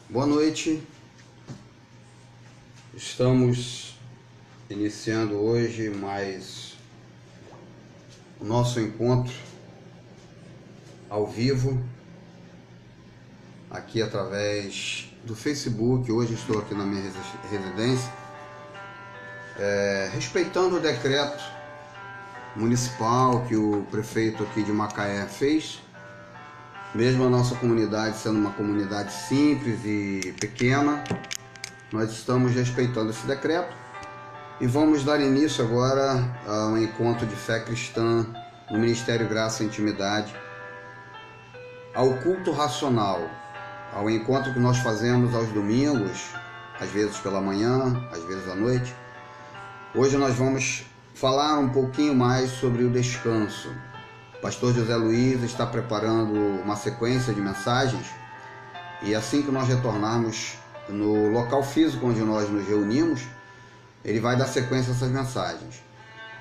Boa noite, estamos iniciando hoje mais o nosso encontro ao vivo, aqui através do Facebook. Hoje estou aqui na minha residência, respeitando o decreto municipal que o prefeito aqui de Macaé fez. Mesmo a nossa comunidade sendo uma comunidade simples e pequena, nós estamos respeitando esse decreto e vamos dar início agora a um encontro de fé cristã no Ministério Graça e Intimidade, ao culto racional, ao encontro que nós fazemos aos domingos, às vezes pela manhã, às vezes à noite. Hoje nós vamos falar um pouquinho mais sobre o descanso. O pastor José Luiz está preparando uma sequência de mensagens e assim que nós retornarmos no local físico onde nós nos reunimos, ele vai dar sequência a essas mensagens.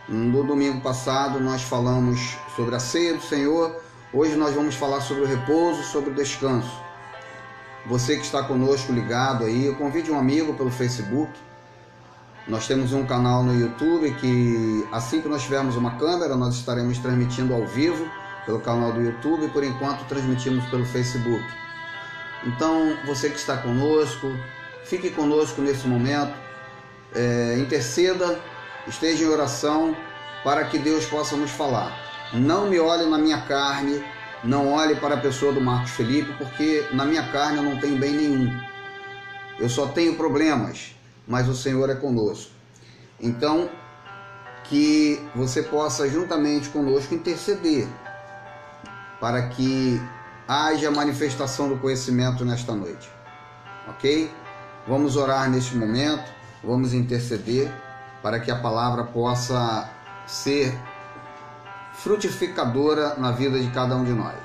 No domingo passado nós falamos sobre a ceia do Senhor, hoje nós vamos falar sobre o repouso, sobre o descanso. Você que está conosco ligado aí, eu convide um amigo pelo Facebook. Nós temos um canal no YouTube que assim que nós tivermos uma câmera, nós estaremos transmitindo ao vivo pelo canal do YouTube e por enquanto transmitimos pelo Facebook. Então você que está conosco, fique conosco nesse momento, interceda, esteja em oração para que Deus possa nos falar. Não me olhe na minha carne, não olhe para a pessoa do Marcos Felipe, porque na minha carne eu não tenho bem nenhum. Eu só tenho problemas, mas o Senhor é conosco. Então, que você possa juntamente conosco interceder para que haja manifestação do conhecimento nesta noite, ok? Vamos orar neste momento, vamos interceder para que a palavra possa ser frutificadora na vida de cada um de nós.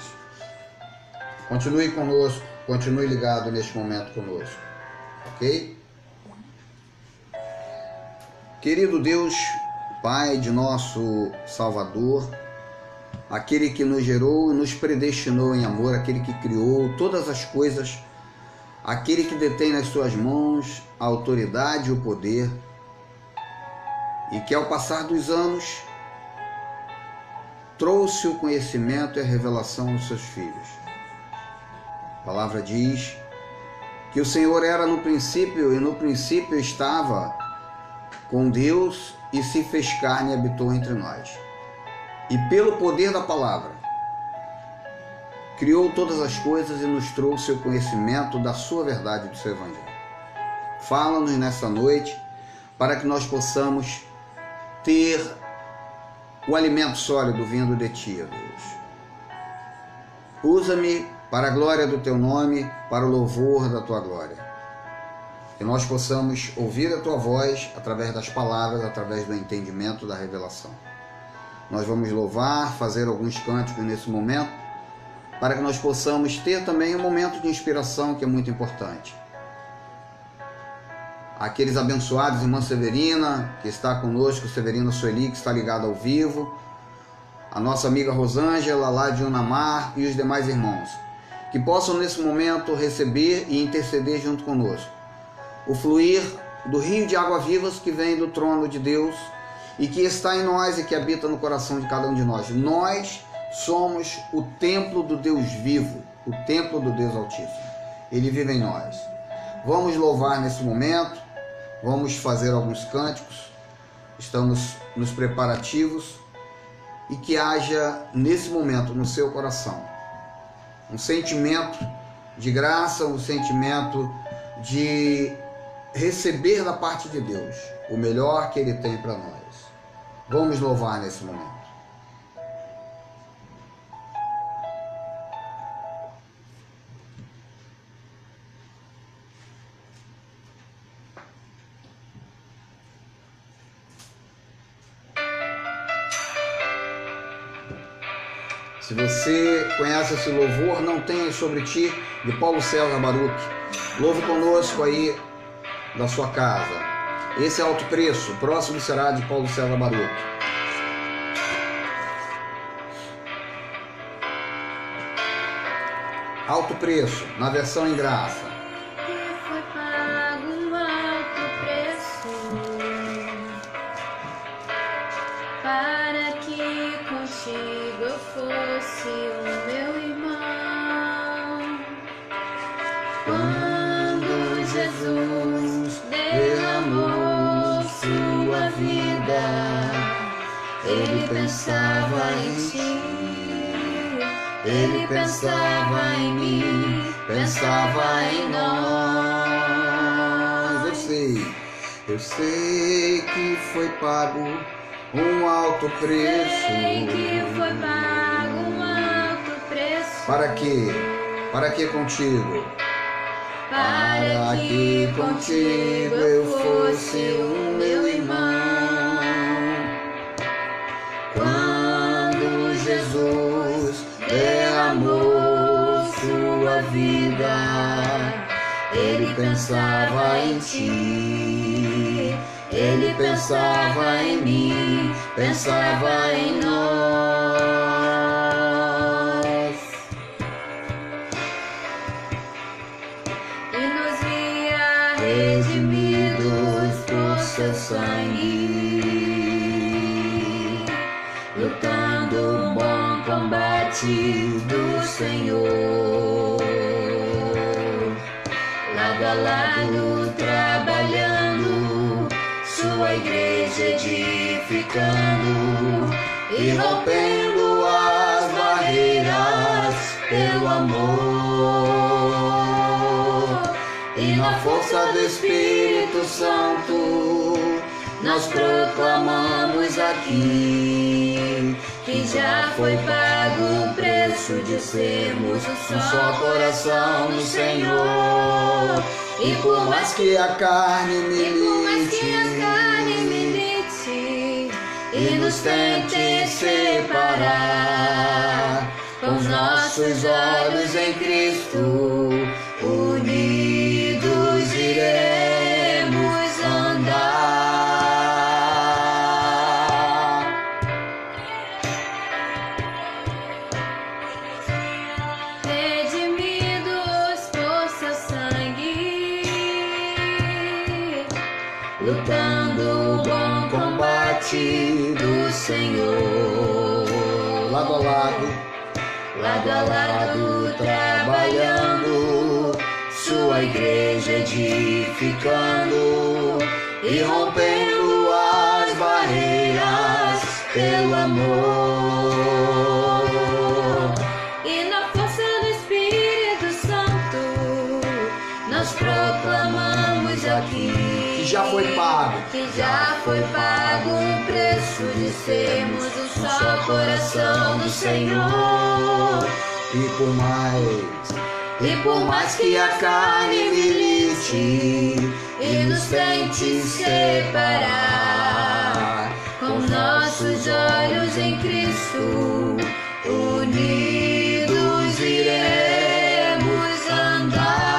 Continue conosco, continue ligado neste momento conosco, ok? Querido Deus, Pai de nosso Salvador, aquele que nos gerou e nos predestinou em amor, aquele que criou todas as coisas, aquele que detém nas suas mãos a autoridade e o poder, e que ao passar dos anos trouxe o conhecimento e a revelação aos seus filhos. A palavra diz que o Senhor era no princípio, e no princípio estava com Deus e se fez carne e habitou entre nós. E pelo poder da palavra, criou todas as coisas e nos trouxe o conhecimento da sua verdade e do seu evangelho. Fala-nos nessa noite para que nós possamos ter o alimento sólido vindo de Ti, ó Deus. Usa-me para a glória do Teu nome, para o louvor da Tua glória. Que nós possamos ouvir a Tua voz através das palavras, através do entendimento da revelação. Nós vamos louvar, fazer alguns cânticos nesse momento, para que nós possamos ter também um momento de inspiração que é muito importante. Aqueles abençoados, irmã Severina, que está conosco, Severina Sueli, que está ligada ao vivo, a nossa amiga Rosângela, lá de Unamar, e os demais irmãos, que possam nesse momento receber e interceder junto conosco o fluir do rio de água vivas que vem do trono de Deus e que está em nós e que habita no coração de cada um de nós. Nós somos o templo do Deus vivo, o templo do Deus Altíssimo. Ele vive em nós. Vamos louvar nesse momento, vamos fazer alguns cânticos, estamos nos preparativos, e que haja nesse momento no seu coração um sentimento de graça, um sentimento de receber da parte de Deus o melhor que Ele tem para nós. Vamos louvar nesse momento. Se você conhece esse louvor, Não Tenhas Sobre Ti, de Paulo César Baruch, louve conosco aí da sua casa. Esse é Alto Preço, próximo será de Paulo César Baruch. Alto Preço, na versão em graça. fosse o meu irmão. Quando Jesus derramou sua vida, Ele pensava em ti, Ele pensava em mim, pensava em nós. Eu sei que foi pago um alto preço. Sei que foi pago um alto preço. Para quê? Para que contigo? Para que contigo eu fosse o meu irmão. Quando Jesus derramou sua vida, Ele pensava em ti, Ele pensava em mim, pensava em nós. E nos via redimidos por seu sangue, lutando o bom combate do Senhor, lado a lado trabalhando, sua igreja edificando e rompendo as barreiras pelo amor. E na força do Espírito Santo nós proclamamos aqui que já foi pago o preço de sermos um só coração no Senhor. E por mais que a carne milite e nos tente separar, com os nossos olhos em Cristo, unidos iremos andar. Redimidos por seu sangue, lutando o bom combate do Senhor, lado a lado, trabalhando, sua igreja edificando e rompendo as barreiras pelo amor. E na força do Espírito Santo nós proclamamos aqui que já foi pago, o preço de sermos um só coração do Senhor. E por mais que a carne milite e nos tente separar, com nossos olhos em Cristo, unidos iremos andar.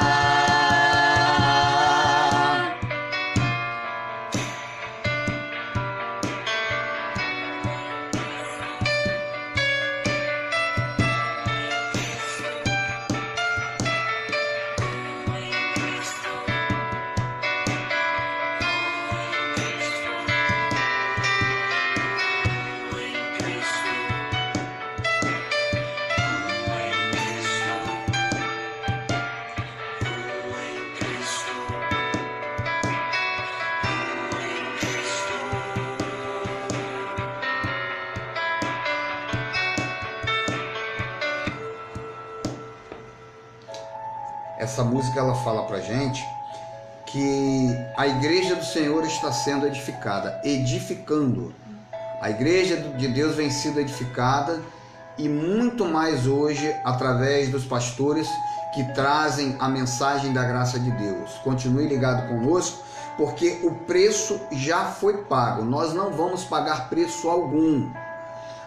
Essa música ela fala pra gente que a igreja do Senhor está sendo edificada, edificando. A igreja de Deus vem sendo edificada e muito mais hoje através dos pastores que trazem a mensagem da graça de Deus. Continue ligado conosco, porque o preço já foi pago. Nós não vamos pagar preço algum.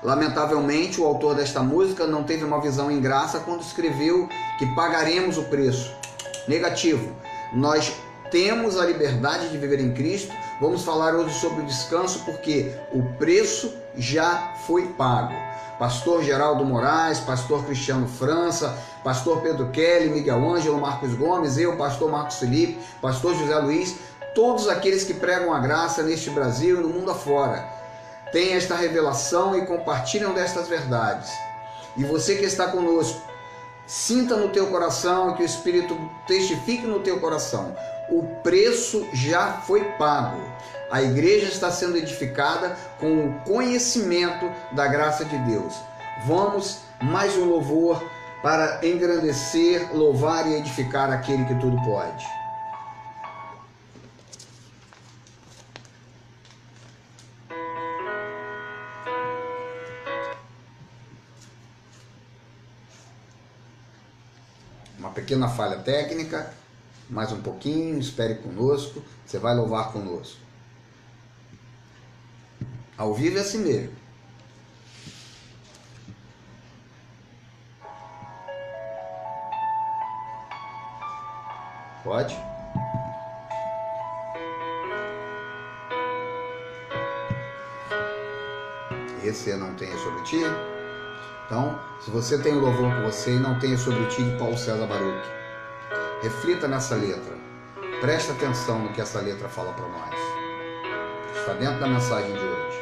Lamentavelmente, o autor desta música não teve uma visão em graça quando escreveu que pagaremos o preço. Negativo. Nós temos a liberdade de viver em Cristo. Vamos falar hoje sobre o descanso, porque o preço já foi pago. Pastor Geraldo Moraes, Pastor Cristiano França, Pastor Pedro Kelly, Miguel Ângelo, Marcos Gomes, eu, Pastor Marcos Felipe, Pastor José Luiz, todos aqueles que pregam a graça neste Brasil e no mundo afora, têm esta revelação e compartilham destas verdades. E você que está conosco, sinta no teu coração, que o Espírito testifique no teu coração: o preço já foi pago. A igreja está sendo edificada com o conhecimento da graça de Deus. Vamos, mais um louvor para engrandecer, louvar e edificar aquele que tudo pode. Uma pequena falha técnica, mais um pouquinho, espere conosco, você vai louvar conosco. Ao vivo é assim mesmo. Pode? Esse não tenha sobre ti. Então, se você tem o louvor com você e não tenha sobre ti, de Paulo César Baruch, reflita nessa letra. Preste atenção no que essa letra fala para nós. Está dentro da mensagem de hoje.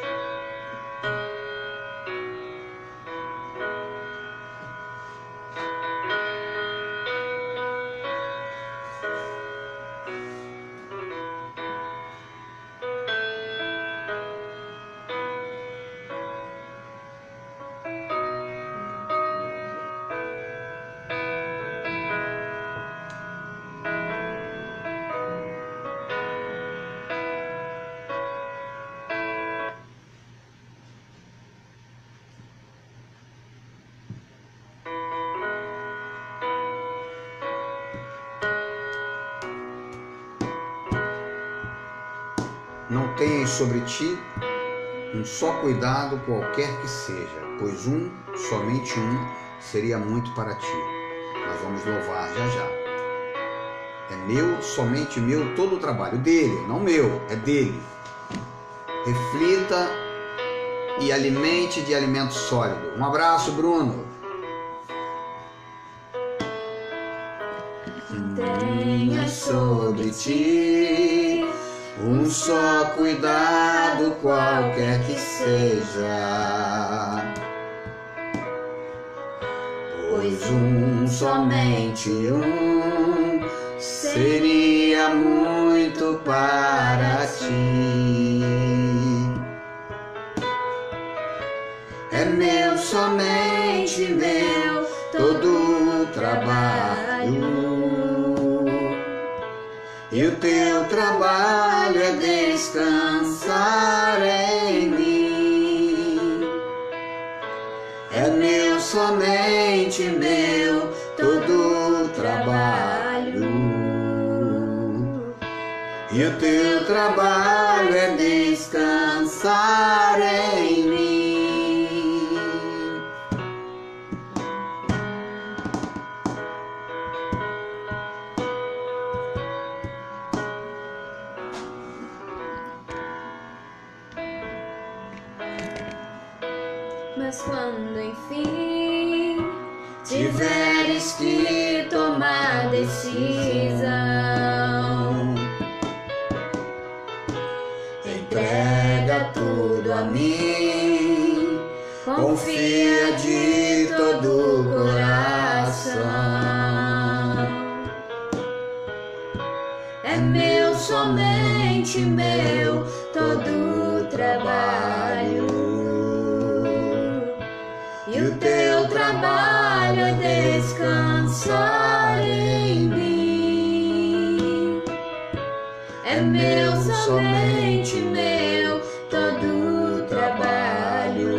Não tenhas sobre ti um só cuidado qualquer que seja, pois somente um, seria muito para ti. Nós vamos louvar já já. É meu, somente meu, todo o trabalho dele, não meu, é dele. Reflita e alimente de alimento sólido. Um abraço, Bruno. Tenha sobre ti um só cuidado qualquer que seja, pois somente um, seria muito para ti. É meu, somente meu, todo o trabalho. E o teu trabalho é descansar em mim. É meu, somente meu, todo o trabalho. E o teu trabalho é descansar em mim. Mas quando enfim tiveres que tomar decisão, entrega tudo a mim, confia de todo o coração. É meu, somente meu, todo o trabalho. E o teu trabalho é descansar em mim. É meu, somente meu, todo o trabalho.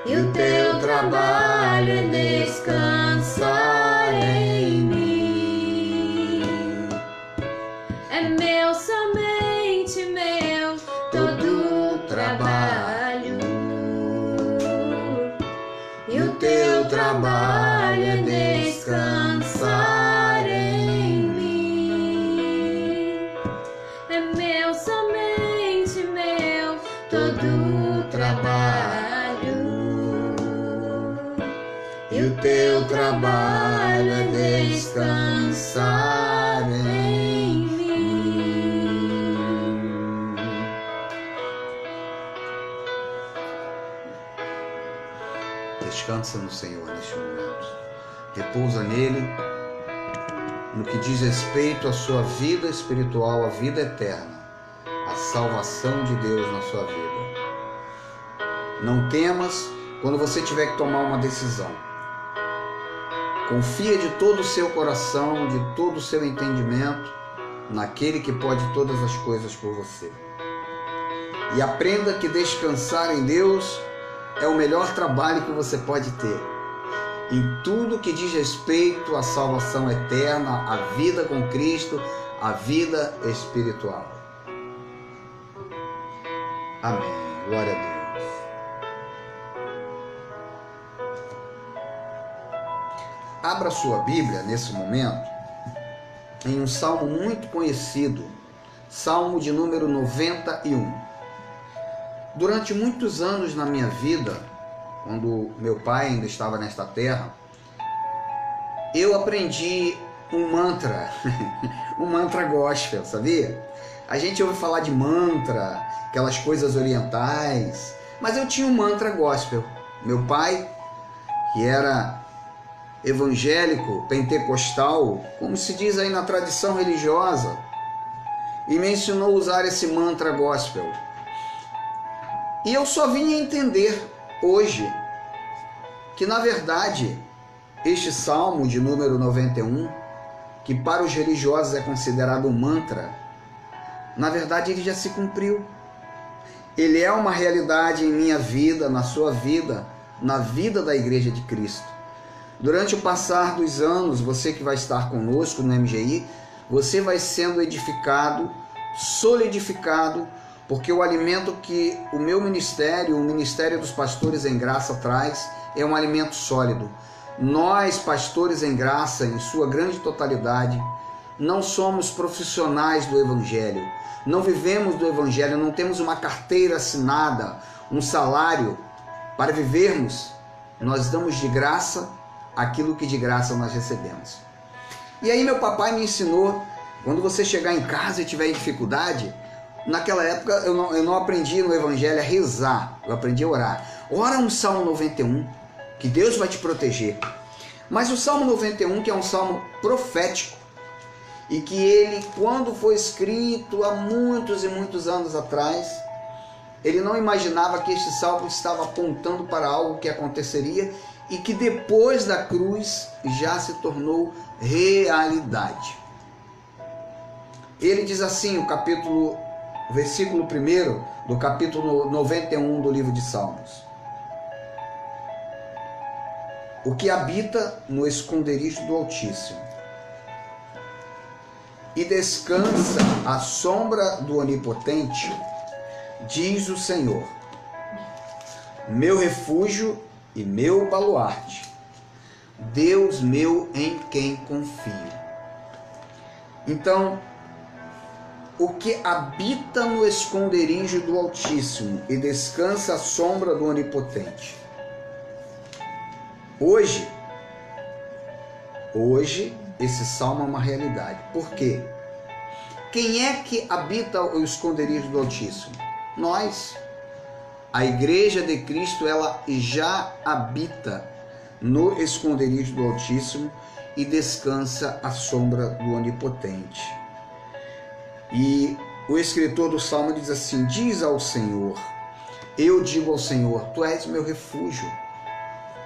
E o teu trabalho é descansar em mim. É meu, somente meu, todo o trabalho. E o teu trabalho é descansar em mim. É meu, somente meu, todo o trabalho. E o teu trabalho é descansar em mim. Descansa no Senhor neste momento. Repousa nele, no que diz respeito à sua vida espiritual, a vida eterna, a salvação de Deus na sua vida. Não temas quando você tiver que tomar uma decisão. Confia de todo o seu coração, de todo o seu entendimento, naquele que pode todas as coisas por você. E aprenda que descansar em Deus é o melhor trabalho que você pode ter. Em tudo que diz respeito à salvação eterna, à vida com Cristo, à vida espiritual. Amém. Glória a Deus. Abra sua Bíblia nesse momento em um salmo muito conhecido, Salmo de número 91. Durante muitos anos na minha vida, quando meu pai ainda estava nesta terra, eu aprendi um mantra, um mantra gospel, sabia? A gente ouve falar de mantra, aquelas coisas orientais, mas eu tinha um mantra gospel. Meu pai, que era evangélico, pentecostal, como se diz aí na tradição religiosa, e me ensinou a usar esse mantra gospel. E eu só vim a entender hoje que, na verdade, este salmo de número 91, que para os religiosos é considerado um mantra, na verdade ele já se cumpriu. Ele é uma realidade em minha vida, na sua vida, na vida da Igreja de Cristo. Durante o passar dos anos, você que vai estar conosco no MGI, você vai sendo edificado, solidificado, porque o alimento que o meu ministério, o Ministério dos Pastores em Graça traz, é um alimento sólido. Nós, pastores em graça, em sua grande totalidade, não somos profissionais do Evangelho, não vivemos do Evangelho, não temos uma carteira assinada, um salário para vivermos. Nós damos de graça aquilo que de graça nós recebemos. E aí meu papai me ensinou, quando você chegar em casa e tiver dificuldade, naquela época eu não aprendi no Evangelho a rezar, eu aprendi a orar. Ora um Salmo 91, que Deus vai te proteger. Mas o Salmo 91, que é um salmo profético, e que ele, quando foi escrito há muitos e muitos anos atrás, ele não imaginava que este salmo estava apontando para algo que aconteceria e que depois da cruz já se tornou realidade. Ele diz assim, o versículo 1 do capítulo 91 do livro de Salmos: o que habita no esconderijo do Altíssimo e descansa à sombra do Onipotente, diz o Senhor, meu refúgio e meu baluarte, Deus meu em quem confio. Então, o que habita no esconderijo do Altíssimo e descansa à sombra do Onipotente. Hoje, esse salmo é uma realidade. Por quê? Quem é que habita o esconderijo do Altíssimo? Nós. A Igreja de Cristo, ela já habita no esconderijo do Altíssimo e descansa à sombra do Onipotente. E o escritor do Salmo diz assim, diz ao Senhor, eu digo ao Senhor, tu és o meu refúgio,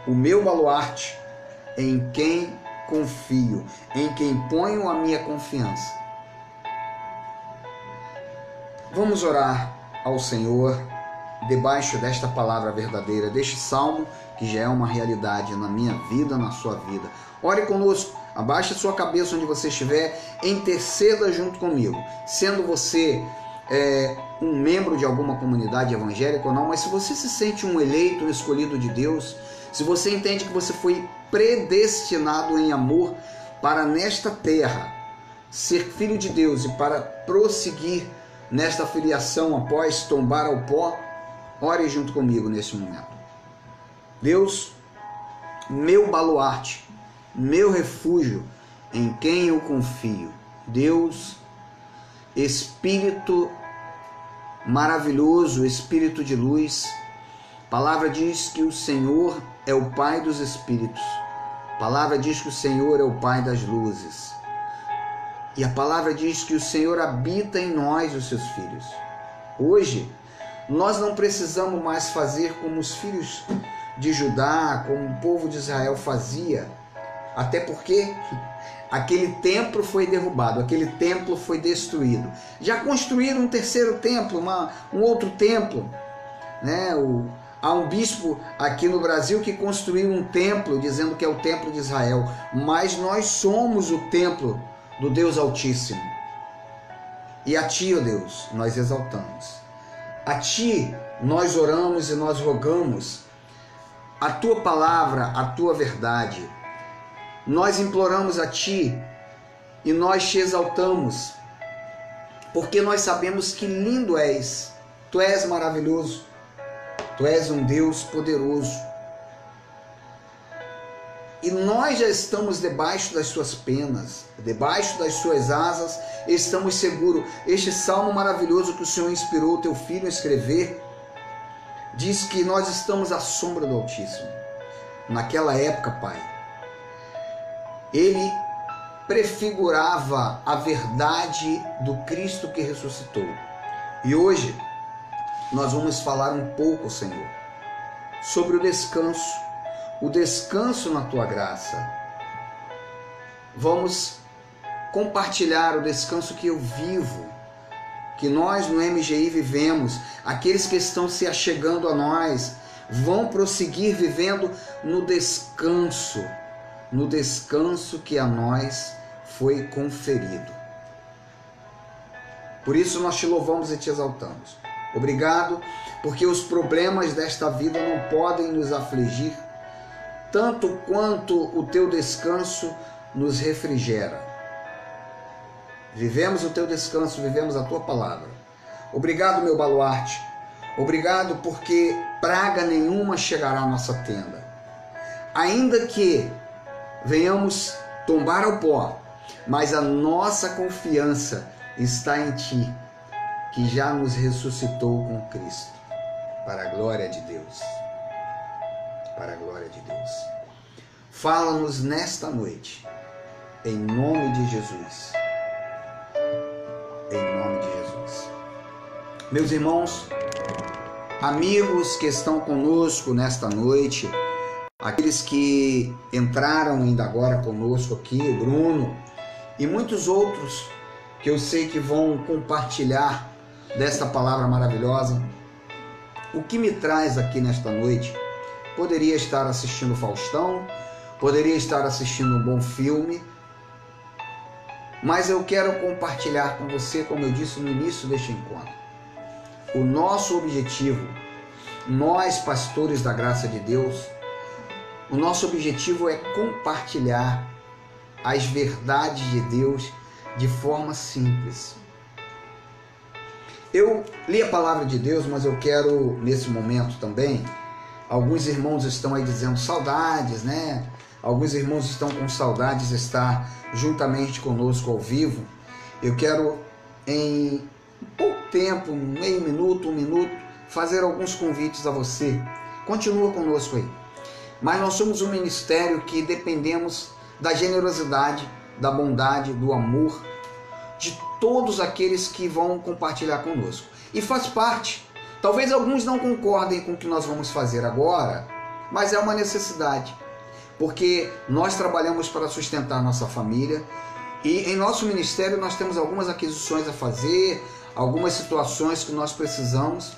o meu baluarte, em quem confio, em quem ponho a minha confiança. Vamos orar ao Senhor debaixo desta palavra verdadeira, deste salmo que já é uma realidade na minha vida, na sua vida. Ore conosco, abaixe a sua cabeça onde você estiver, interceda junto comigo, sendo você um membro de alguma comunidade evangélica ou não, mas se você se sente um eleito, um escolhido de Deus, se você entende que você foi predestinado em amor para nesta terra ser filho de Deus e para prosseguir nesta filiação após tombar ao pó, ore junto comigo nesse momento. Deus, meu baluarte, meu refúgio, em quem eu confio. Deus, Espírito maravilhoso, Espírito de luz, A palavra diz que o Senhor é o Pai dos Espíritos. A palavra diz que o Senhor é o Pai das luzes. E a palavra diz que o Senhor habita em nós, os seus filhos. Hoje, nós não precisamos mais fazer como os filhos de Judá, como o povo de Israel fazia, até porque aquele templo foi derrubado, aquele templo foi destruído. Já construíram um terceiro templo, um outro templo, né? Há um bispo aqui no Brasil que construiu um templo, dizendo que é o templo de Israel, mas nós somos o templo do Deus Altíssimo. E a Ti, ó Deus, nós exaltamos. A Ti nós oramos e nós rogamos a Tua palavra, a Tua verdade. Nós imploramos a Ti e nós Te exaltamos, porque nós sabemos que lindo és, Tu és maravilhoso, Tu és um Deus poderoso. E nós já estamos debaixo das Suas penas, debaixo das Suas asas, estamos seguros. Este salmo maravilhoso que o Senhor inspirou o Teu Filho a escrever, diz que nós estamos à sombra do Altíssimo. Naquela época, Pai, ele prefigurava a verdade do Cristo que ressuscitou. E hoje nós vamos falar um pouco, Senhor, sobre o descanso na Tua graça. Vamos compartilhar o descanso que eu vivo, que nós no MGI vivemos. Aqueles que estão se achegando a nós vão prosseguir vivendo no descanso que a nós foi conferido. Por isso nós Te louvamos e Te exaltamos. Obrigado, porque os problemas desta vida não podem nos afligir, tanto quanto o Teu descanso nos refrigera. Vivemos o Teu descanso, vivemos a Tua palavra. Obrigado, meu baluarte. Obrigado, porque praga nenhuma chegará à nossa tenda. Ainda que venhamos tombar ao pó, mas a nossa confiança está em Ti, que já nos ressuscitou com Cristo, para a glória de Deus. Para a glória de Deus. Fala-nos nesta noite, em nome de Jesus. Em nome de Jesus. Meus irmãos, amigos que estão conosco nesta noite, aqueles que entraram ainda agora conosco aqui, o Bruno e muitos outros que eu sei que vão compartilhar desta palavra maravilhosa. O que me traz aqui nesta noite? Poderia estar assistindo Faustão, poderia estar assistindo um bom filme, mas eu quero compartilhar com você, como eu disse no início deste encontro. O nosso objetivo, nós pastores da graça de Deus, o nosso objetivo é compartilhar as verdades de Deus de forma simples. Eu li a palavra de Deus, mas eu quero, nesse momento também, alguns irmãos estão aí dizendo saudades, né? Alguns irmãos estão com saudades de estar juntamente conosco ao vivo. Eu quero, em pouco tempo, meio minuto, 1 minuto, fazer alguns convites a você. Continua conosco aí. Mas nós somos um ministério que dependemos da generosidade, da bondade, do amor de todos aqueles que vão compartilhar conosco. E faz parte. Talvez alguns não concordem com o que nós vamos fazer agora, mas é uma necessidade. Porque nós trabalhamos para sustentar nossa família e em nosso ministério nós temos algumas aquisições a fazer, algumas situações que nós precisamos.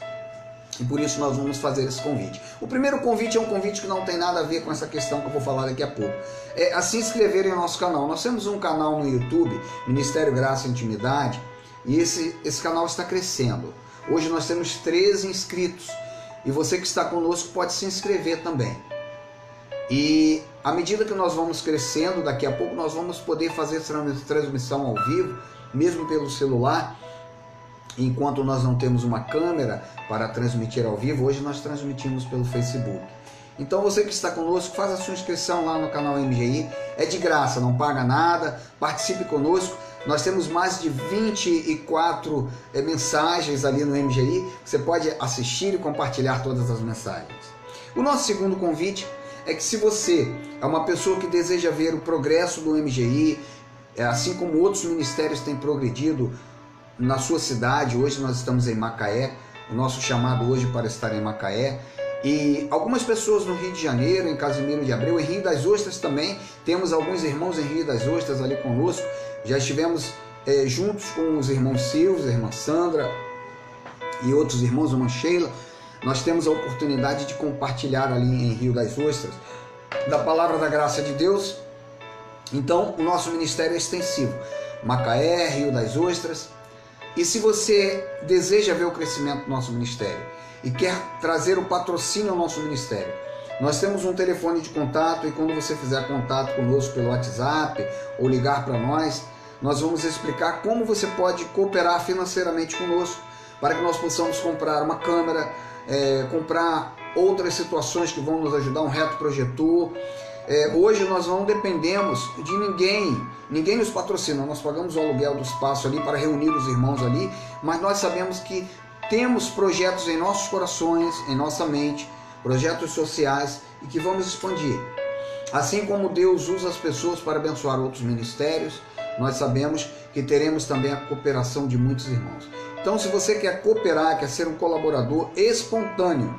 E por isso nós vamos fazer esse convite. O primeiro convite é um convite que não tem nada a ver com essa questão que eu vou falar daqui a pouco. É a se inscreverem no nosso canal. Nós temos um canal no YouTube, Ministério Graça e Intimidade, e esse canal está crescendo. Hoje nós temos 13 inscritos. E você que está conosco pode se inscrever também. E à medida que nós vamos crescendo, daqui a pouco nós vamos poder fazer essa transmissão ao vivo, mesmo pelo celular. Enquanto nós não temos uma câmera para transmitir ao vivo, hoje nós transmitimos pelo Facebook. Então você que está conosco, faz a sua inscrição lá no canal MGI, é de graça, não paga nada, participe conosco. Nós temos mais de 24 mensagens ali no MGI. Você pode assistir e compartilhar todas as mensagens. O nosso segundo convite é que, se você é uma pessoa que deseja ver o progresso do MGI, assim como outros ministérios têm progredido na sua cidade, hoje nós estamos em Macaé, o nosso chamado hoje para estar em Macaé, e algumas pessoas no Rio de Janeiro, em Casimiro de Abreu, em Rio das Ostras também, temos alguns irmãos em Rio das Ostras ali conosco. Já estivemos juntos com os irmãos Silvio, a irmã Sandra e outros irmãos, a irmã Sheila. Nós temos a oportunidade de compartilhar ali em Rio das Ostras da palavra da graça de Deus. Então o nosso ministério é extensivo, Macaé, Rio das Ostras. E se você deseja ver o crescimento do nosso ministério e quer trazer o patrocínio ao nosso ministério, nós temos um telefone de contato, e quando você fizer contato conosco pelo WhatsApp ou ligar para nós vamos explicar como você pode cooperar financeiramente conosco, para que nós possamos comprar uma câmera, comprar outras situações que vão nos ajudar, um retroprojetor. Hoje nós não dependemos de ninguém nos patrocina, nós pagamos o aluguel do espaço ali para reunir os irmãos ali, mas nós sabemos que temos projetos em nossos corações, em nossa mente, projetos sociais, e que vamos expandir. Assim como Deus usa as pessoas para abençoar outros ministérios, nós sabemos que teremos também a cooperação de muitos irmãos. Então, se você quer cooperar, quer ser um colaborador espontâneo,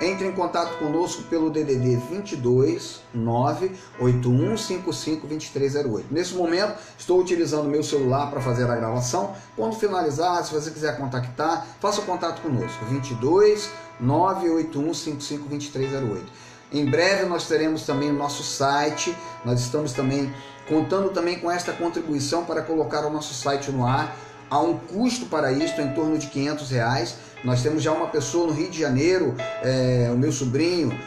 entre em contato conosco pelo DDD 22 981 55 2308. Nesse momento, estou utilizando meu celular para fazer a gravação. Quando finalizar, se você quiser contactar, faça contato conosco, 22 981 55 2308. Em breve nós teremos também o nosso site. Nós estamos também contando também com esta contribuição para colocar o nosso site no ar. Há um custo para isto, em torno de R$500. Nós temos já uma pessoa no Rio de Janeiro, o meu sobrinho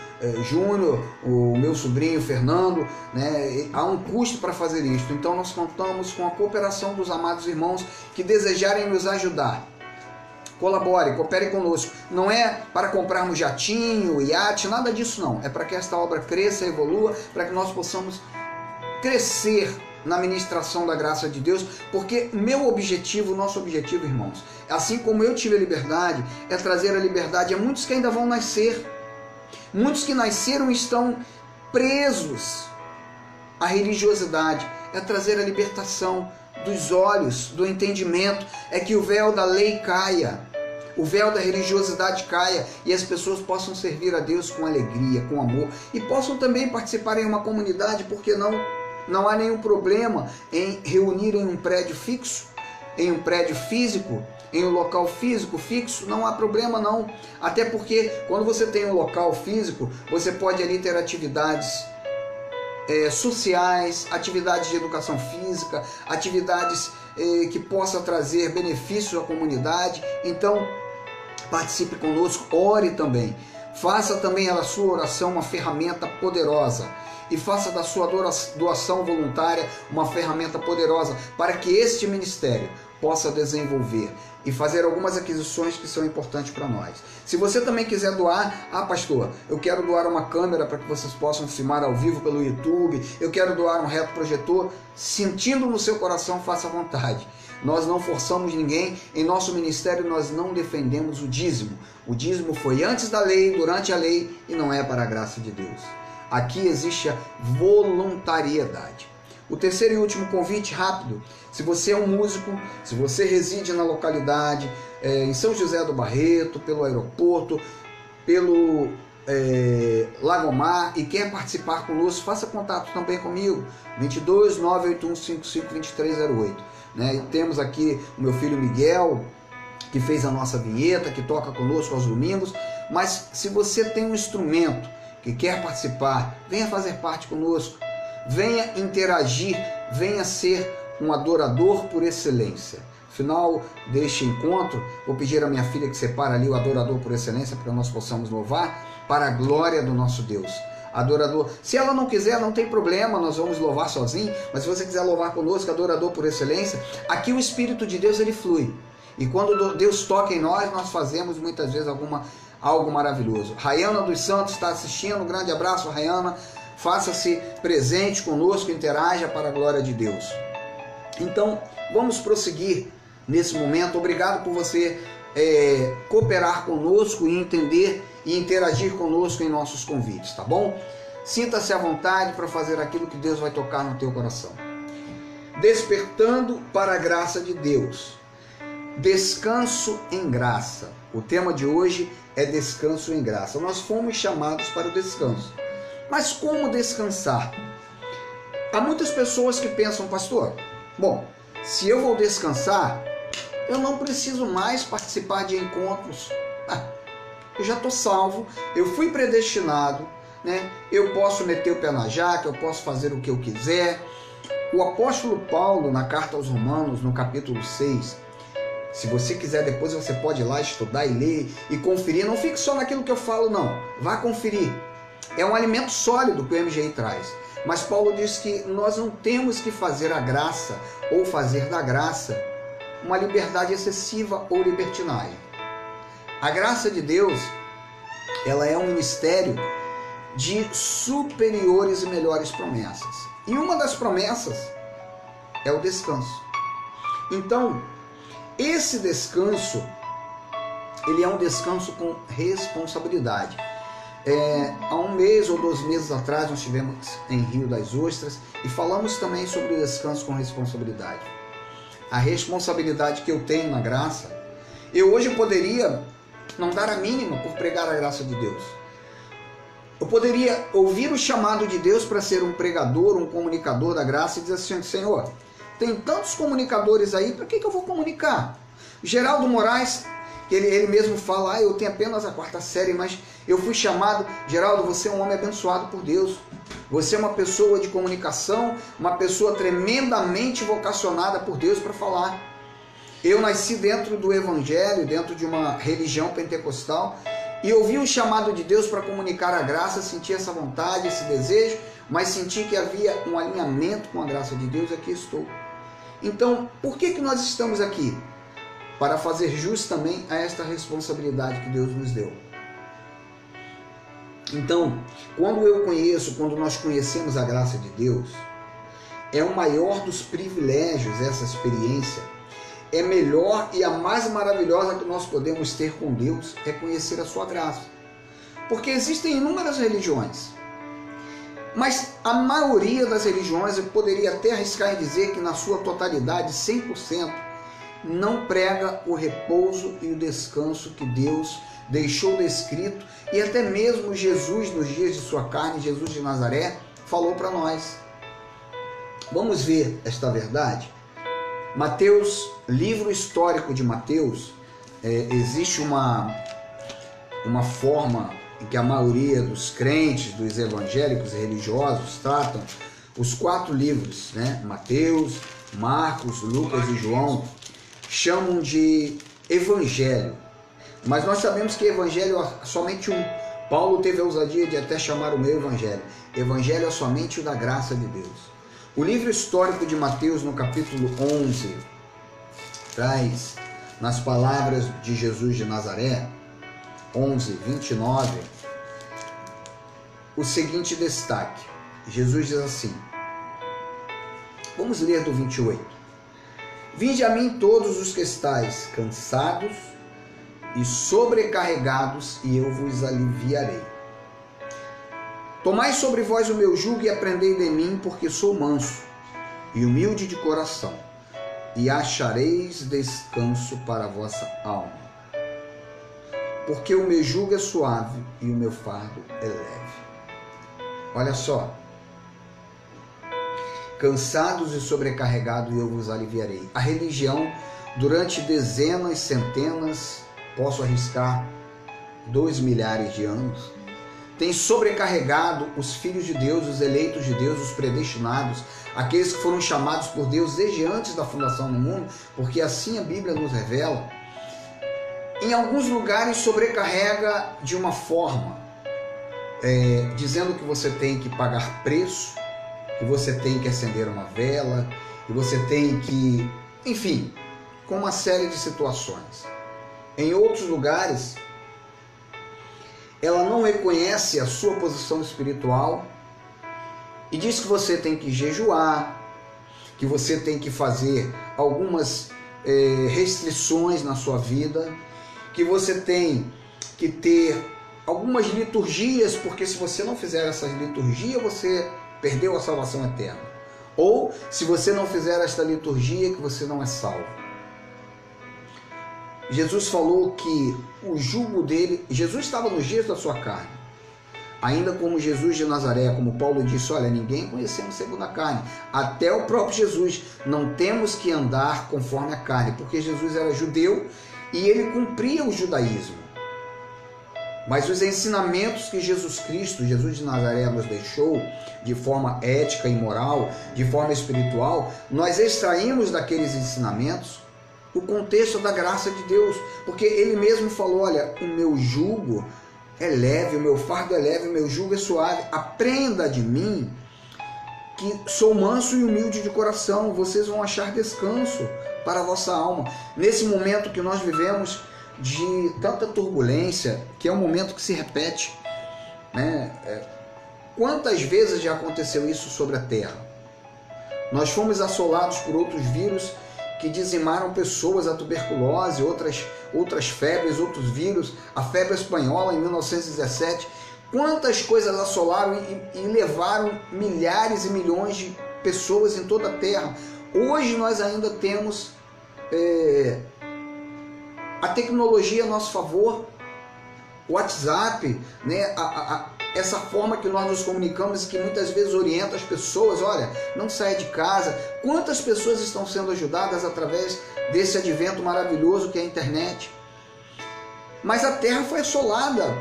Júnior, o meu sobrinho Fernando, né? Há um custo para fazer isto. Então nós contamos com a cooperação dos amados irmãos que desejarem nos ajudar. Colabore, coopere conosco. Não é para comprarmos jatinho, iate, nada disso não. É para que esta obra cresça, evolua, para que nós possamos crescer na ministração da graça de Deus, porque nosso objetivo, irmãos, assim como eu tive a liberdade, é trazer a liberdade a muitos que ainda vão nascer. Muitos que nasceram estão presos à religiosidade. É trazer a libertação dos olhos, do entendimento, é que o véu da lei caia, o véu da religiosidade caia, e as pessoas possam servir a Deus com alegria, com amor, e possam também participar em uma comunidade, porque não? Não há nenhum problema em reunir em um prédio fixo, em um prédio físico, em um local físico fixo, não há problema não. Até porque quando você tem um local físico, você pode ali ter atividades sociais, atividades de educação física, atividades que possam trazer benefícios à comunidade. Então, participe conosco, ore também. Faça também a sua oração uma ferramenta poderosa. E faça da sua doação voluntária uma ferramenta poderosa para que este ministério possa desenvolver e fazer algumas aquisições que são importantes para nós. Se você também quiser doar, pastor, eu quero doar uma câmera para que vocês possam filmar ao vivo pelo YouTube, eu quero doar um retroprojetor, sentindo no seu coração, faça à vontade. Nós não forçamos ninguém, em nosso ministério nós não defendemos o dízimo. O dízimo foi antes da lei, durante a lei, e não é para a graça de Deus. Aqui existe a voluntariedade. O terceiro e último convite rápido: se você é um músico, se você reside na localidade, em São José do Barreto, pelo aeroporto, pelo Lagomar, e quer participar conosco, faça contato também comigo, 22 981 55 2308. E temos aqui o meu filho Miguel, que fez a nossa vinheta, que toca conosco aos domingos. Mas se você tem um instrumento que quer participar, venha fazer parte conosco, venha interagir, venha ser um adorador por excelência. Final deste encontro, vou pedir à minha filha que separe ali o adorador por excelência, para que nós possamos louvar para a glória do nosso Deus. Adorador, se ela não quiser, não tem problema, nós vamos louvar sozinho, mas se você quiser louvar conosco, adorador por excelência, aqui o Espírito de Deus, ele flui. E quando Deus toca em nós, nós fazemos muitas vezes algo maravilhoso. Rayana dos Santos está assistindo, um grande abraço, Rayana. Faça-se presente conosco, interaja para a glória de Deus. Então, vamos prosseguir nesse momento. Obrigado por você cooperar conosco e entender e interagir conosco em nossos convites, tá bom? Sinta-se à vontade para fazer aquilo que Deus vai tocar no teu coração. Despertando para a graça de Deus. Descanso em graça. O tema de hoje é descanso em graça. Nós fomos chamados para o descanso. Mas como descansar? Há muitas pessoas que pensam, pastor, bom, se eu vou descansar, eu não preciso mais participar de encontros. Eu já estou salvo, eu fui predestinado, né? Eu posso meter o pé na jaca, eu posso fazer o que eu quiser. O apóstolo Paulo, na carta aos Romanos, no capítulo 6, se você quiser, depois você pode ir lá estudar e ler e conferir. Não fique só naquilo que eu falo, não. Vá conferir. É um alimento sólido que o MGI traz. Mas Paulo diz que nós não temos que fazer a graça ou fazer da graça uma liberdade excessiva ou libertinagem. A graça de Deus, ela é um ministério de superiores e melhores promessas. E uma das promessas é o descanso. Então, esse descanso, ele é um descanso com responsabilidade. Há 1 mês ou 2 meses atrás nós estivemos em Rio das Ostras e falamos também sobre o descanso com responsabilidade. A responsabilidade que eu tenho na graça, eu hoje poderia não dar a mínima por pregar a graça de Deus. Eu poderia ouvir o chamado de Deus para ser um pregador, um comunicador da graça e dizer assim, Senhor, tem tantos comunicadores aí, para que eu vou comunicar? Geraldo Moraes, que ele mesmo fala, eu tenho apenas a 4ª série, mas eu fui chamado, Geraldo, você é um homem abençoado por Deus. Você é uma pessoa de comunicação, uma pessoa tremendamente vocacionada por Deus para falar. Eu nasci dentro do Evangelho, dentro de uma religião pentecostal, e ouvi o chamado de Deus para comunicar a graça, senti essa vontade, esse desejo, mas senti que havia um alinhamento com a graça de Deus, aqui estou. Então, por que nós estamos aqui? Para fazer jus também a esta responsabilidade que Deus nos deu. Então, quando nós conhecemos a graça de Deus, é o maior dos privilégios essa experiência. É melhor e a mais maravilhosa que nós podemos ter com Deus é conhecer a sua graça. Porque existem inúmeras religiões. Mas a maioria das religiões, eu poderia até arriscar em dizer que na sua totalidade, 100%, não prega o repouso e o descanso que Deus deixou descrito, e até mesmo Jesus, nos dias de sua carne, Jesus de Nazaré, falou para nós. Vamos ver esta verdade? Mateus, livro histórico de Mateus, existe uma forma em que a maioria dos crentes, dos evangélicos e religiosos tratam os 4 livros, né? Mateus, Marcos, Lucas e João, chamam de evangelho. Mas nós sabemos que evangelho é somente um. Paulo teve a ousadia de até chamar o meu evangelho. Evangelho é somente o da graça de Deus. O livro histórico de Mateus, no capítulo 11, traz, nas palavras de Jesus de Nazaré, 11, 29, o seguinte destaque. Jesus diz assim, vamos ler do 28. Vinde a mim todos os que estáis cansados e sobrecarregados, e eu vos aliviarei. Tomai sobre vós o meu jugo e aprendei de mim, porque sou manso e humilde de coração, e achareis descanso para a vossa alma. Porque o meu jugo é suave e o meu fardo é leve. Olha só. Cansados e sobrecarregados, eu vos aliviarei. A religião, durante dezenas, centenas, posso arriscar 2 milhares de anos, tem sobrecarregado os filhos de Deus, os eleitos de Deus, os predestinados, aqueles que foram chamados por Deus desde antes da fundação do mundo, porque assim a Bíblia nos revela. Em alguns lugares sobrecarrega de uma forma, dizendo que você tem que pagar preço, que você tem que acender uma vela, que você tem que, enfim, com uma série de situações. Em outros lugares, ela não reconhece a sua posição espiritual e diz que você tem que jejuar, que você tem que fazer algumas restrições na sua vida, que você tem que ter algumas liturgias, porque se você não fizer essas liturgias, você perdeu a salvação eterna. Ou se você não fizer esta liturgia, que você não é salvo. Jesus falou que o jugo dele, Jesus estava nos dias da sua carne, ainda como Jesus de Nazaré, como Paulo disse, olha, ninguém conhecemos segundo a carne, até o próprio Jesus, não temos que andar conforme a carne, porque Jesus era judeu e ele cumpria o judaísmo. Mas os ensinamentos que Jesus Cristo, Jesus de Nazaré, nos deixou, de forma ética e moral, de forma espiritual, nós extraímos daqueles ensinamentos o contexto da graça de Deus, porque ele mesmo falou, olha, o meu jugo é leve, o meu fardo é leve, o meu jugo é suave, aprenda de mim, que sou manso e humilde de coração, vocês vão achar descanso para a vossa alma. Nesse momento que nós vivemos de tanta turbulência, que é um momento que se repete, né? Quantas vezes já aconteceu isso sobre a Terra? Nós fomos assolados por outros vírus que dizimaram pessoas, a tuberculose, outras febres, outros vírus, a febre espanhola em 1917. Quantas coisas assolaram e levaram milhares e milhões de pessoas em toda a Terra. Hoje nós ainda temos a tecnologia a nosso favor, o WhatsApp, né? Essa forma que nós nos comunicamos e que muitas vezes orienta as pessoas, olha, não saia de casa. Quantas pessoas estão sendo ajudadas através desse advento maravilhoso que é a internet? Mas a terra foi assolada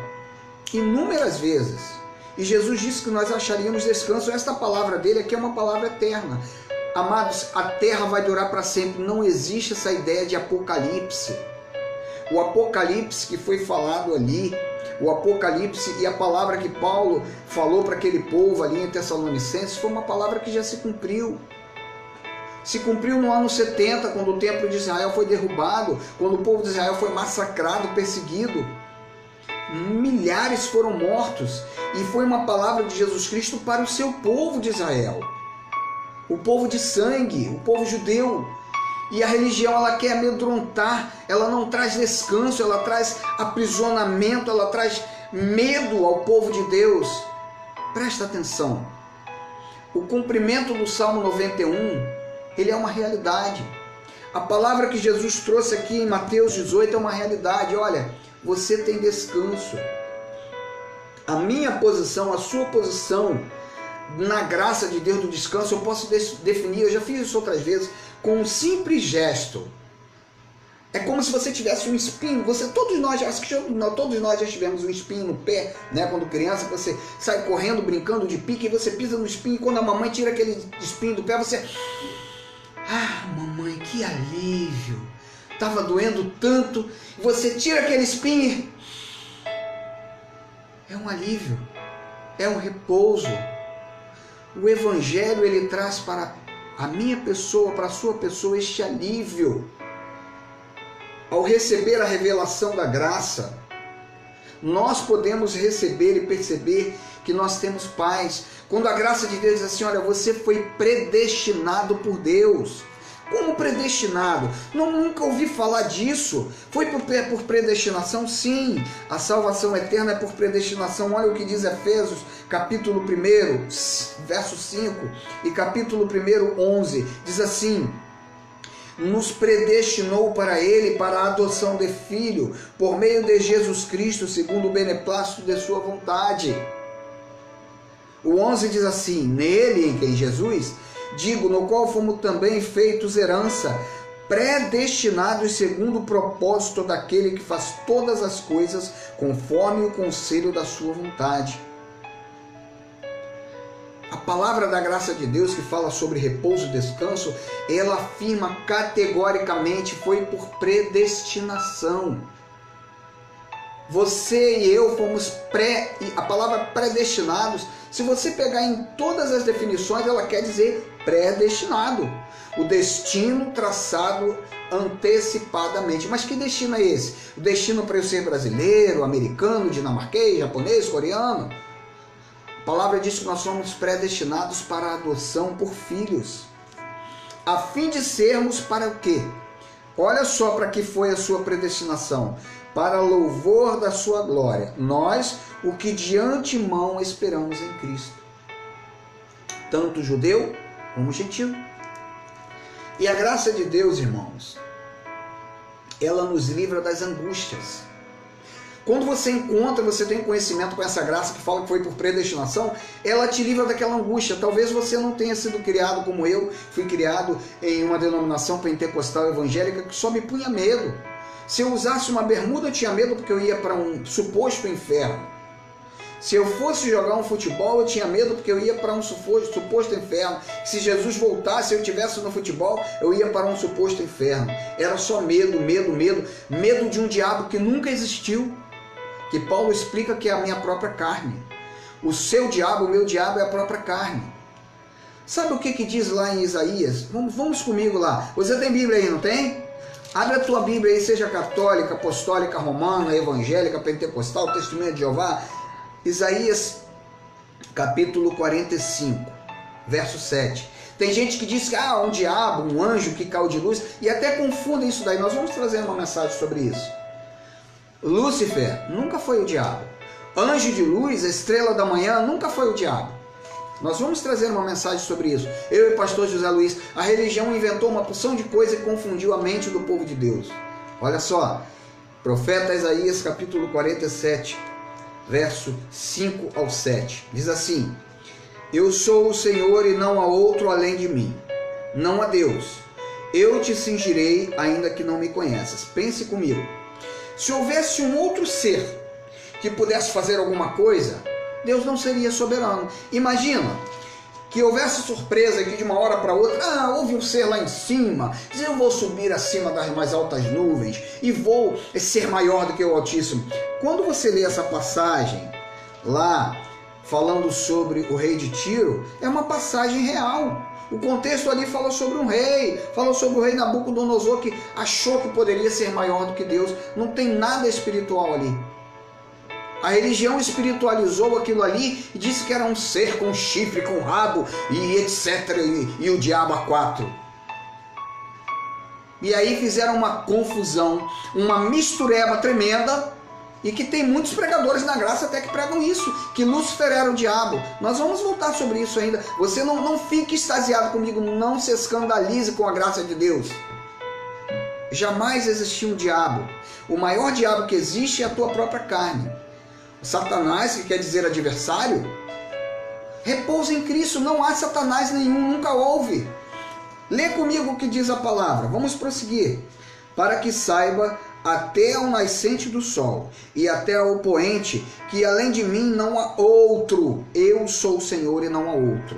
inúmeras vezes. E Jesus disse que nós acharíamos descanso. Esta palavra dele aqui é uma palavra eterna. Amados, a terra vai durar para sempre. Não existe essa ideia de apocalipse. O apocalipse que foi falado ali, o Apocalipse e a palavra que Paulo falou para aquele povo ali em Tessalonicenses foi uma palavra que já se cumpriu. Se cumpriu no ano 70, quando o templo de Israel foi derrubado, quando o povo de Israel foi massacrado, perseguido. Milhares foram mortos e foi uma palavra de Jesus Cristo para o seu povo de Israel. O povo de sangue, o povo judeu. E a religião, ela quer amedrontar, ela não traz descanso, ela traz aprisionamento, ela traz medo ao povo de Deus. Presta atenção. O cumprimento do Salmo 91, ele é uma realidade. A palavra que Jesus trouxe aqui em Mateus 18 é uma realidade. Olha, você tem descanso. A minha posição, a sua posição na graça de Deus do descanso, eu posso definir, eu já fiz isso outras vezes, com um simples gesto. É como se você tivesse um espinho. Todos nós já tivemos um espinho no pé, né? Quando criança, você sai correndo, brincando de pique, e você pisa no espinho, e quando a mamãe tira aquele espinho do pé, você... Ah, mamãe, que alívio! Estava doendo tanto, e você tira aquele espinho. É um alívio, é um repouso. O Evangelho, ele traz para a minha pessoa, para a sua pessoa, este alívio. Ao receber a revelação da graça, nós podemos receber e perceber que nós temos paz. Quando a graça de Deus diz assim, olha, você foi predestinado por Deus. Como predestinado? Nunca ouvi falar disso. Foi por predestinação? Sim. A salvação eterna é por predestinação. Olha o que diz Efésios, capítulo 1, verso 5 e capítulo 1, 11. Diz assim: nos predestinou para Ele, para a adoção de filho, por meio de Jesus Cristo, segundo o beneplácito de sua vontade. O 11 diz assim: nele, em quem Jesus, digo, no qual fomos também feitos herança, predestinados segundo o propósito daquele que faz todas as coisas conforme o conselho da sua vontade. A palavra da graça de Deus que fala sobre repouso e descanso, ela afirma categoricamente, foi por predestinação. Você e eu fomos a palavra predestinados, se você pegar em todas as definições, ela quer dizer predestinado. O destino traçado antecipadamente. Mas que destino é esse? O destino para eu ser brasileiro, americano, dinamarquês, japonês, coreano? A palavra diz que nós somos predestinados para a adoção por filhos. a fim de sermos para o quê? Olha só para que foi a sua predestinação. Para louvor da sua glória. Nós, o que de antemão esperamos em Cristo. Tanto judeu como gentil. E a graça de Deus, irmãos, ela nos livra das angústias. Quando você encontra, você tem conhecimento com essa graça que fala que foi por predestinação, ela te livra daquela angústia. Talvez você não tenha sido criado como eu, fui criado em uma denominação pentecostal evangélica que só me punha medo. Se eu usasse uma bermuda, eu tinha medo porque eu ia para um suposto inferno. Se eu fosse jogar um futebol, eu tinha medo porque eu ia para um suposto inferno. Se Jesus voltasse, eu estivesse no futebol, eu ia para um suposto inferno. Era só medo, medo, medo. Medo de um diabo que nunca existiu. Que Paulo explica que é a minha própria carne. O seu diabo, o meu diabo é a própria carne. Sabe o que diz lá em Isaías? Vamos comigo lá. Você tem Bíblia aí, não tem? Abre a tua Bíblia aí, seja católica, apostólica, romana, evangélica, pentecostal, testemunha de Jeová. Isaías, capítulo 45, verso 7. Tem gente que diz que um diabo, um anjo que caiu de luz, e até confundem isso daí. Nós vamos trazer uma mensagem sobre isso. Lúcifer nunca foi o diabo. Anjo de luz, a estrela da manhã, nunca foi o diabo. Nós vamos trazer uma mensagem sobre isso. Eu e o pastor José Luiz, a religião inventou uma porção de coisa e confundiu a mente do povo de Deus. Olha só, profeta Isaías, capítulo 47, verso 5 ao 7. Diz assim: Eu sou o Senhor e não há outro além de mim. Não há Deus. Eu te cingirei, ainda que não me conheças. Pense comigo. Se houvesse um outro ser que pudesse fazer alguma coisa, Deus não seria soberano. Imagina que houvesse surpresa que de uma hora para outra, houve um ser lá em cima, eu vou subir acima das mais altas nuvens e vou ser maior do que o Altíssimo. Quando você lê essa passagem lá, falando sobre o rei de Tiro, é uma passagem real. O contexto ali fala sobre um rei, fala sobre o rei Nabucodonosor que achou que poderia ser maior do que Deus. Não tem nada espiritual ali. A religião espiritualizou aquilo ali e disse que era um ser com chifre, com rabo e etc. E o diabo a quatro. E aí fizeram uma confusão, uma mistureba tremenda, e que tem muitos pregadores na graça até que pregam isso, que Lúcifer era o diabo. Nós vamos voltar sobre isso ainda. Você não fique extasiado comigo, não se escandalize com a graça de Deus. Jamais existiu um diabo. O maior diabo que existe é a tua própria carne. Satanás, que quer dizer adversário, repousa em Cristo, não há Satanás nenhum, nunca houve. Lê comigo o que diz a palavra, vamos prosseguir. Para que saiba até ao nascente do sol e até ao poente, que além de mim não há outro, eu sou o Senhor e não há outro.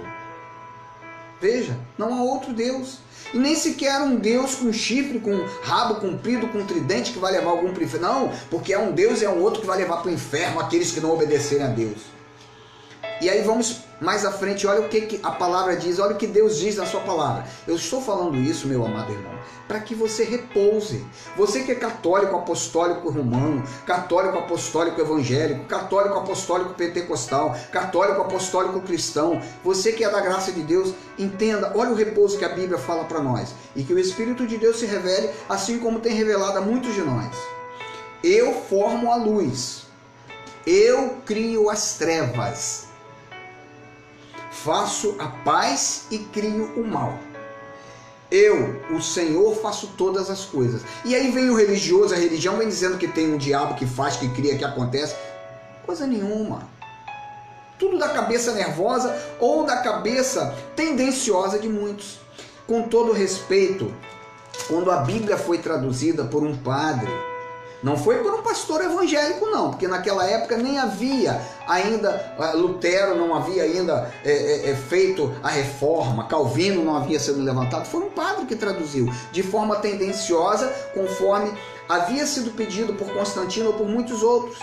Veja, não há outro Deus. E nem sequer um Deus com chifre, com rabo comprido, com tridente que vai levar algum para o inferno. Não, porque é um Deus e é um outro que vai levar para o inferno aqueles que não obedecerem a Deus. E aí vamos mais à frente, olha o que a palavra diz, olha o que Deus diz na sua palavra. Eu estou falando isso, meu amado irmão, para que você repouse. Você que é católico, apostólico romano, católico, apostólico evangélico, católico, apostólico pentecostal, católico, apostólico cristão, você que é da graça de Deus, entenda, olha o repouso que a Bíblia fala para nós. E que o Espírito de Deus se revele, assim como tem revelado a muitos de nós. Eu formo a luz, eu crio as trevas. Faço a paz e crio o mal. Eu, o Senhor, faço todas as coisas. E aí vem o religioso, a religião vem dizendo que tem um diabo que faz, que cria, que acontece. Coisa nenhuma. Tudo da cabeça nervosa ou da cabeça tendenciosa de muitos. Com todo respeito, quando a Bíblia foi traduzida por um padre, não foi por um pastor evangélico não, porque naquela época nem havia ainda, Lutero não havia ainda feito a reforma, Calvino não havia sido levantado, foi um padre que traduziu, de forma tendenciosa, conforme havia sido pedido por Constantino ou por muitos outros,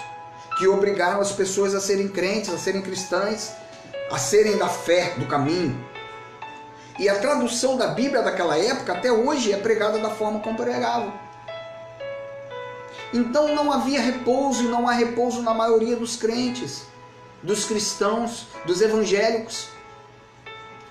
que obrigaram as pessoas a serem crentes, a serem cristãs, a serem da fé, do caminho. E a tradução da Bíblia daquela época, até hoje, é pregada da forma como pregavam. Então não havia repouso e não há repouso na maioria dos crentes, dos cristãos, dos evangélicos.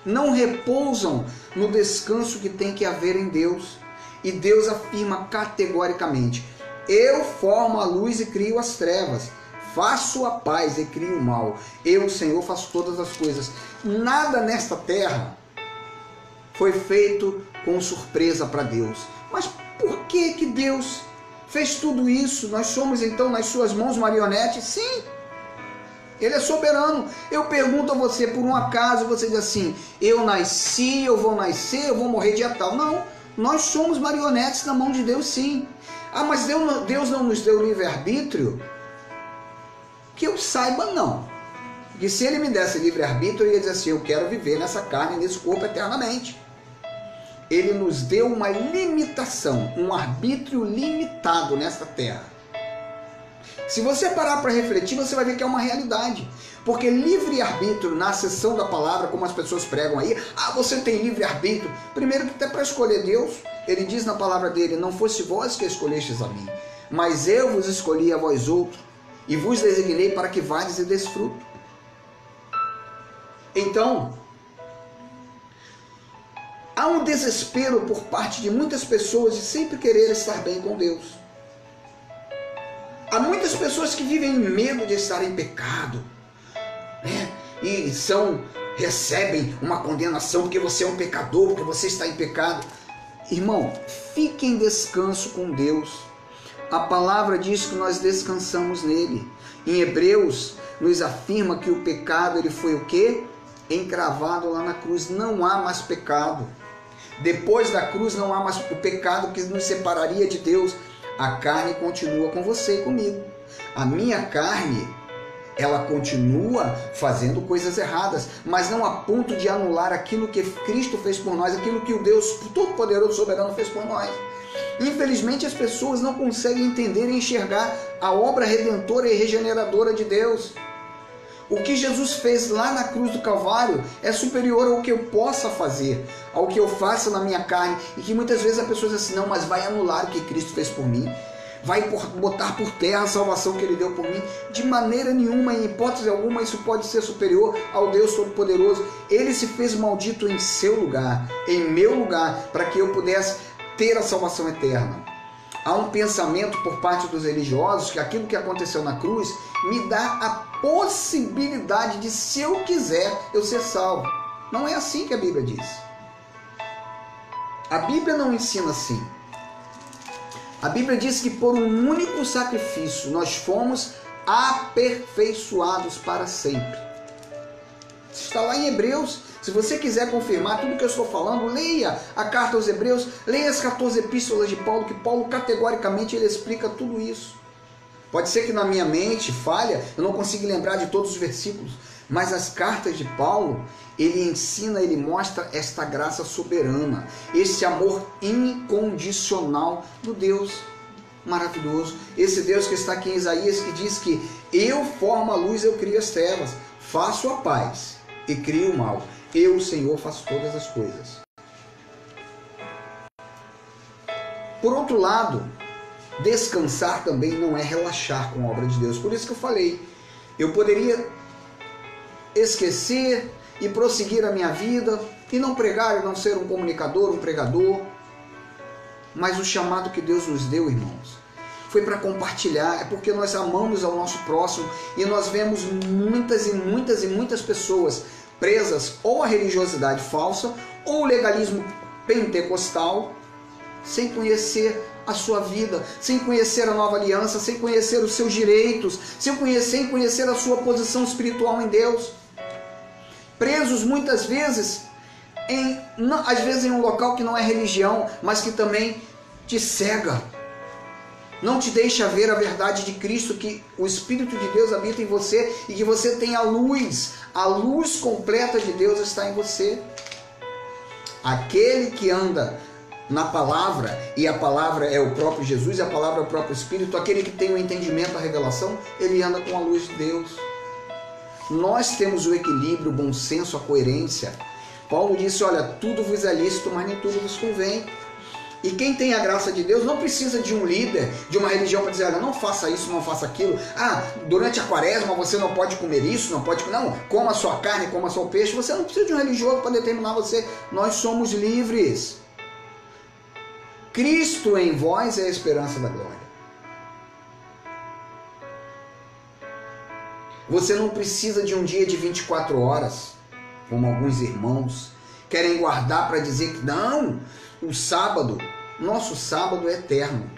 não repousam no descanso que tem que haver em Deus. E Deus afirma categoricamente: eu formo a luz e crio as trevas, faço a paz e crio o mal. Eu, Senhor, faço todas as coisas. Nada nesta terra foi feito com surpresa para Deus. Mas por que que Deus fez tudo isso? Nós somos então nas suas mãos marionetes? Sim, Ele é soberano. Eu pergunto a você, por um acaso você diz assim: eu nasci, eu vou nascer, eu vou morrer dia tal. Não, nós somos marionetes na mão de Deus, sim. Ah, mas Deus não nos deu livre-arbítrio? Que eu saiba, não. Porque se Ele me desse livre-arbítrio, eu ia dizer assim: eu quero viver nessa carne, nesse corpo eternamente. Ele nos deu uma limitação, um arbítrio limitado nesta terra. Se você parar para refletir, você vai ver que é uma realidade. Porque livre-arbítrio, na acessão da palavra, como as pessoas pregam aí, você tem livre-arbítrio. Primeiro que até para escolher Deus, Ele diz na palavra dele: não fosse vós que escolhestes a mim, mas eu vos escolhi a vós outros, e vos designei para que vades e des fruto. Então, há um desespero por parte de muitas pessoas de sempre querer estar bem com Deus. Há muitas pessoas que vivem em medo de estar em pecado, né? E recebem uma condenação porque você é um pecador, porque você está em pecado. Irmão, fique em descanso com Deus. A palavra diz que nós descansamos nele. Em Hebreus nos afirma que o pecado ele foi o quê? Encravado lá na cruz. Não há mais pecado. Depois da cruz não há mais o pecado que nos separaria de Deus. A carne continua com você e comigo. A minha carne, ela continua fazendo coisas erradas, mas não a ponto de anular aquilo que Cristo fez por nós, aquilo que o Deus Todo-Poderoso Soberano fez por nós. Infelizmente as pessoas não conseguem entender e enxergar a obra redentora e regeneradora de Deus. O que Jesus fez lá na cruz do Calvário é superior ao que eu possa fazer, ao que eu faço na minha carne. E que muitas vezes a pessoa diz assim: não, mas vai anular o que Cristo fez por mim, vai botar por terra a salvação que Ele deu por mim. De maneira nenhuma, em hipótese alguma, isso pode ser superior ao Deus Todo-Poderoso. Ele se fez maldito em seu lugar, em meu lugar, para que eu pudesse ter a salvação eterna. Há um pensamento por parte dos religiosos que aquilo que aconteceu na cruz me dá a possibilidade de, se eu quiser, eu ser salvo. Não é assim que a Bíblia diz. A Bíblia não ensina assim. A Bíblia diz que por um único sacrifício nós fomos aperfeiçoados para sempre. Isso está lá em Hebreus. Se você quiser confirmar tudo que eu estou falando, leia a carta aos Hebreus, leia as 14 epístolas de Paulo, que Paulo categoricamente ele explica tudo isso. Pode ser que na minha mente falha, eu não consigo lembrar de todos os versículos, mas as cartas de Paulo, ele ensina, ele mostra esta graça soberana, esse amor incondicional do Deus maravilhoso, esse Deus que está aqui em Isaías, que diz que eu formo a luz, eu crio as trevas, faço a paz e crio o mal. Eu, Senhor, faço todas as coisas. Por outro lado, descansar também não é relaxar com a obra de Deus. Por isso que eu falei, eu poderia esquecer e prosseguir a minha vida e não pregar, e não ser um comunicador, um pregador. Mas o chamado que Deus nos deu, irmãos, foi para compartilhar. É porque nós amamos ao nosso próximo e nós vemos muitas pessoas presas ou à religiosidade falsa ou ao legalismo pentecostal, sem conhecer a sua vida, sem conhecer a nova aliança, sem conhecer os seus direitos, sem conhecer a sua posição espiritual em Deus. Presos muitas vezes, às vezes em um local que não é religião, mas que também te cega. Não te deixa ver a verdade de Cristo, que o Espírito de Deus habita em você e que você tem a luz completa de Deus está em você. Aquele que anda na palavra, e a palavra é o próprio Jesus, e a palavra é o próprio Espírito, aquele que tem o entendimento, a revelação, ele anda com a luz de Deus. Nós temos o equilíbrio, o bom senso, a coerência. Paulo disse: olha, tudo vos é lícito, mas nem tudo vos convém. E quem tem a graça de Deus não precisa de um líder, de uma religião para dizer, olha, não faça isso, não faça aquilo. Ah, durante a quaresma você não pode comer isso, não pode... Não, coma a sua carne, coma o seu peixe. Você não precisa de um religioso para determinar você. Nós somos livres. Cristo em vós é a esperança da glória. Você não precisa de um dia de 24 horas, como alguns irmãos querem guardar para dizer que não, o sábado, nosso sábado é eterno.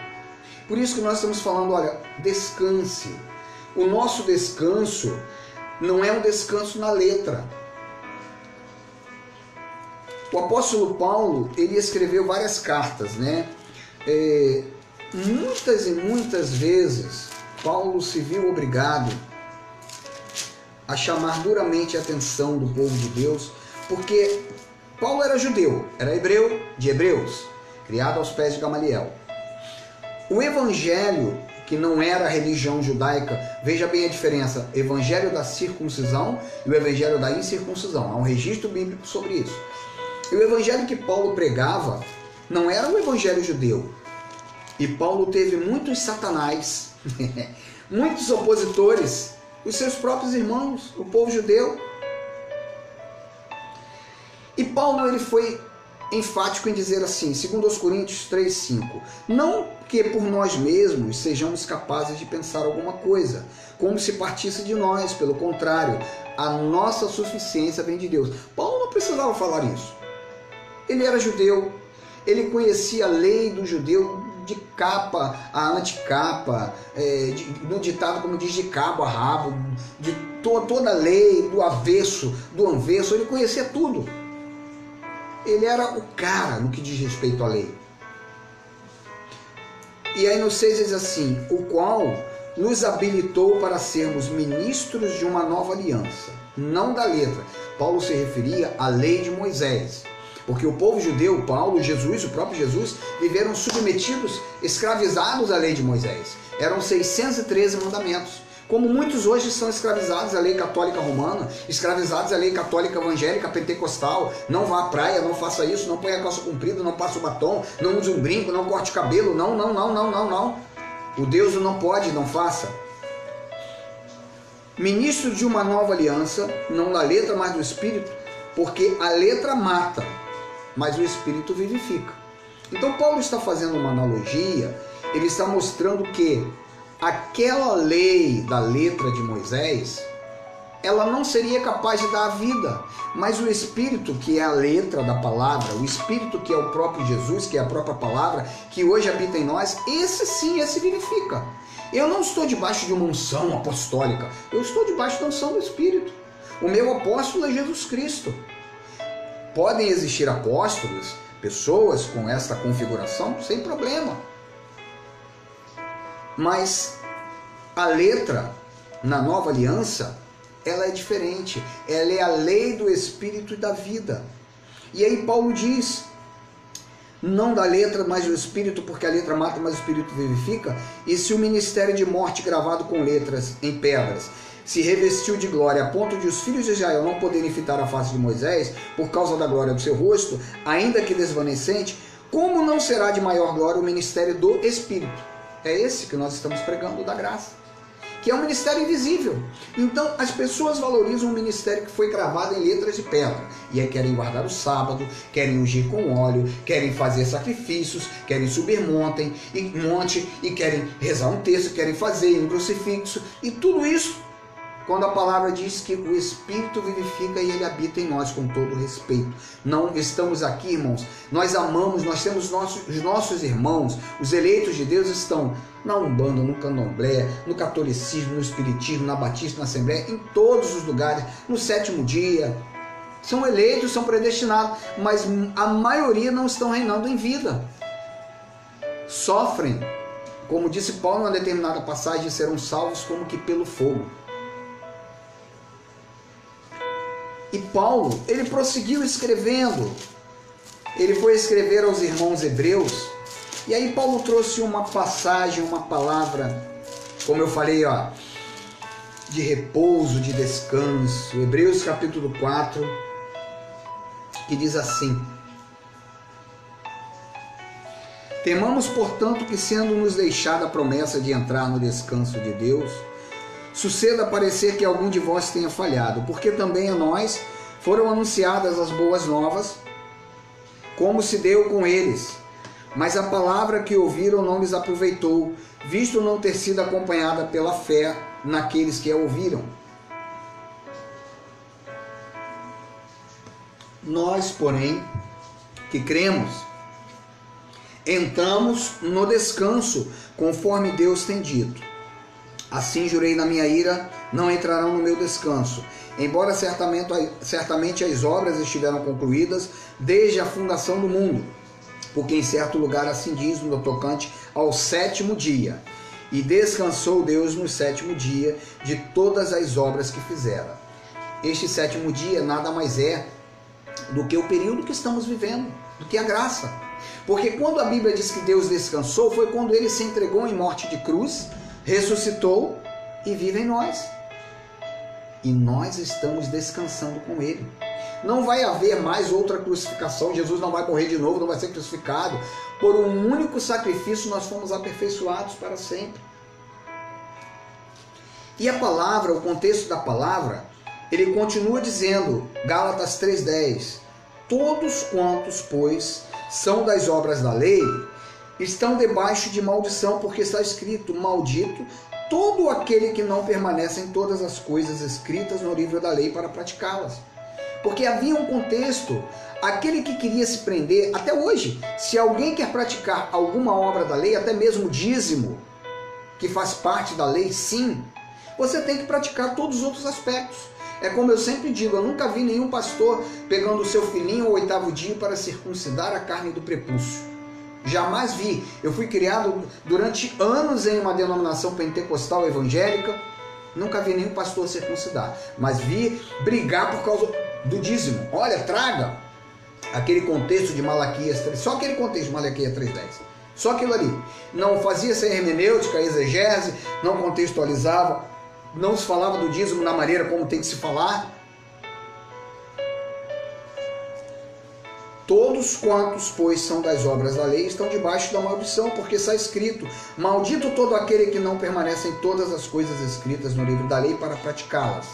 Por isso que nós estamos falando, olha, descanse. O nosso descanso não é um descanso na letra. O apóstolo Paulo, ele escreveu várias cartas, né? Muitas e muitas vezes, Paulo se viu obrigado a chamar duramente a atenção do povo de Deus, porque Paulo era judeu, era hebreu de hebreus, criado aos pés de Gamaliel. O evangelho, que não era a religião judaica, veja bem a diferença, evangelho da circuncisão e o evangelho da incircuncisão, há um registro bíblico sobre isso. E o evangelho que Paulo pregava não era o evangelho judeu. E Paulo teve muitos satanás, muitos opositores, os seus próprios irmãos, o povo judeu. E Paulo, ele foi enfático em dizer assim, segundo aos Coríntios 3:5, não que por nós mesmos sejamos capazes de pensar alguma coisa, como se partisse de nós, pelo contrário, a nossa suficiência vem de Deus. Paulo não precisava falar isso. Ele era judeu, ele conhecia a lei do judeu de capa a anticapa, no ditado como diz, de cabo a rabo, de toda a lei, do avesso, do anverso, ele conhecia tudo. Ele era o cara no que diz respeito à lei. E aí no 6 diz assim, o qual nos habilitou para sermos ministros de uma nova aliança, não da letra. Paulo se referia à lei de Moisés. Porque o povo judeu, Paulo, Jesus, o próprio Jesus, viveram submetidos, escravizados à lei de Moisés. Eram 613 mandamentos. Como muitos hoje são escravizados à lei católica romana, escravizados à lei católica evangélica pentecostal. Não vá à praia, não faça isso, não ponha a calça comprida, não passe o batom, não use um brinco, não corte o cabelo. Não. O Deus não pode, não faça. Ministro de uma nova aliança, não da letra, mas do Espírito, porque a letra mata, mas o Espírito vivifica. Então Paulo está fazendo uma analogia, ele está mostrando que aquela lei da letra de Moisés, ela não seria capaz de dar a vida, mas o Espírito, que é a letra da palavra, o Espírito que é o próprio Jesus, que é a própria palavra, que hoje habita em nós, esse sim, esse vivifica. Eu não estou debaixo de uma unção apostólica, eu estou debaixo da unção do Espírito. O meu apóstolo é Jesus Cristo. Podem existir apóstolos, pessoas com esta configuração, sem problema. Mas a letra, na nova aliança, ela é diferente. Ela é a lei do Espírito e da vida. E aí Paulo diz, não da letra, mas do Espírito, porque a letra mata, mas o Espírito vivifica. E se o ministério de morte gravado com letras em pedras se revestiu de glória a ponto de os filhos de Israel não poderem fitar a face de Moisés por causa da glória do seu rosto, ainda que desvanecente, como não será de maior glória o ministério do Espírito? É esse que nós estamos pregando, da graça, que é um ministério invisível. Então as pessoas valorizam um ministério que foi gravado em letras de pedra, e aí querem guardar o sábado, querem ungir com óleo, querem fazer sacrifícios, querem subir monte e querem rezar um texto, querem fazer um crucifixo, e tudo isso quando a palavra diz que o Espírito vivifica e Ele habita em nós com todo respeito. Não estamos aqui, irmãos, nós amamos, nós temos os nossos irmãos, os eleitos de Deus estão na Umbanda, no Candomblé, no catolicismo, no espiritismo, na Batista, na Assembleia, em todos os lugares, no sétimo dia. São eleitos, são predestinados, mas a maioria não estão reinando em vida. Sofrem, como disse Paulo em uma determinada passagem, serão salvos como que pelo fogo. E Paulo, ele prosseguiu escrevendo, ele foi escrever aos irmãos hebreus, e aí Paulo trouxe uma passagem, uma palavra, como eu falei, de repouso, de descanso, Hebreus capítulo 4, que diz assim, Temamos, portanto, que sendo-nos deixada a promessa de entrar no descanso de Deus, suceda parecer que algum de vós tenha falhado, porque também a nós foram anunciadas as boas novas, como se deu com eles. Mas a palavra que ouviram não lhes aproveitou, visto não ter sido acompanhada pela fé naqueles que a ouviram. Nós, porém, que cremos, entramos no descanso, conforme Deus tem dito. Assim jurei na minha ira, não entrarão no meu descanso, embora certamente as obras estiveram concluídas desde a fundação do mundo. Porque em certo lugar assim diz no tocante ao sétimo dia, e descansou Deus no sétimo dia de todas as obras que fizera. Este sétimo dia nada mais é do que o período que estamos vivendo, do que a graça. Porque quando a Bíblia diz que Deus descansou, foi quando ele se entregou em morte de cruz, ressuscitou e vive em nós. E nós estamos descansando com ele. Não vai haver mais outra crucificação, Jesus não vai morrer de novo, não vai ser crucificado. Por um único sacrifício nós fomos aperfeiçoados para sempre. E a palavra, o contexto da palavra, ele continua dizendo, Gálatas 3,10, todos quantos, pois, são das obras da lei, estão debaixo de maldição, porque está escrito, maldito todo aquele que não permanece em todas as coisas escritas no livro da lei para praticá-las. Porque havia um contexto, aquele que queria se prender, até hoje, se alguém quer praticar alguma obra da lei, até mesmo dízimo, que faz parte da lei, sim, você tem que praticar todos os outros aspectos. É como eu sempre digo, eu nunca vi nenhum pastor pegando o seu filhinho ao 8º dia para circuncidar a carne do prepúcio. Jamais vi. Eu fui criado durante anos em uma denominação pentecostal evangélica, nunca vi nenhum pastor circuncidar, mas vi brigar por causa do dízimo. Olha, traga aquele contexto de Malaquias 3, só aquele contexto de Malaquias 3:10. Só aquilo ali. Não fazia essa hermenêutica, exegese, não contextualizava, não se falava do dízimo na maneira como tem que se falar. Todos quantos, pois, são das obras da lei, estão debaixo da maldição, porque está escrito, maldito todo aquele que não permanece em todas as coisas escritas no livro da lei para praticá-las.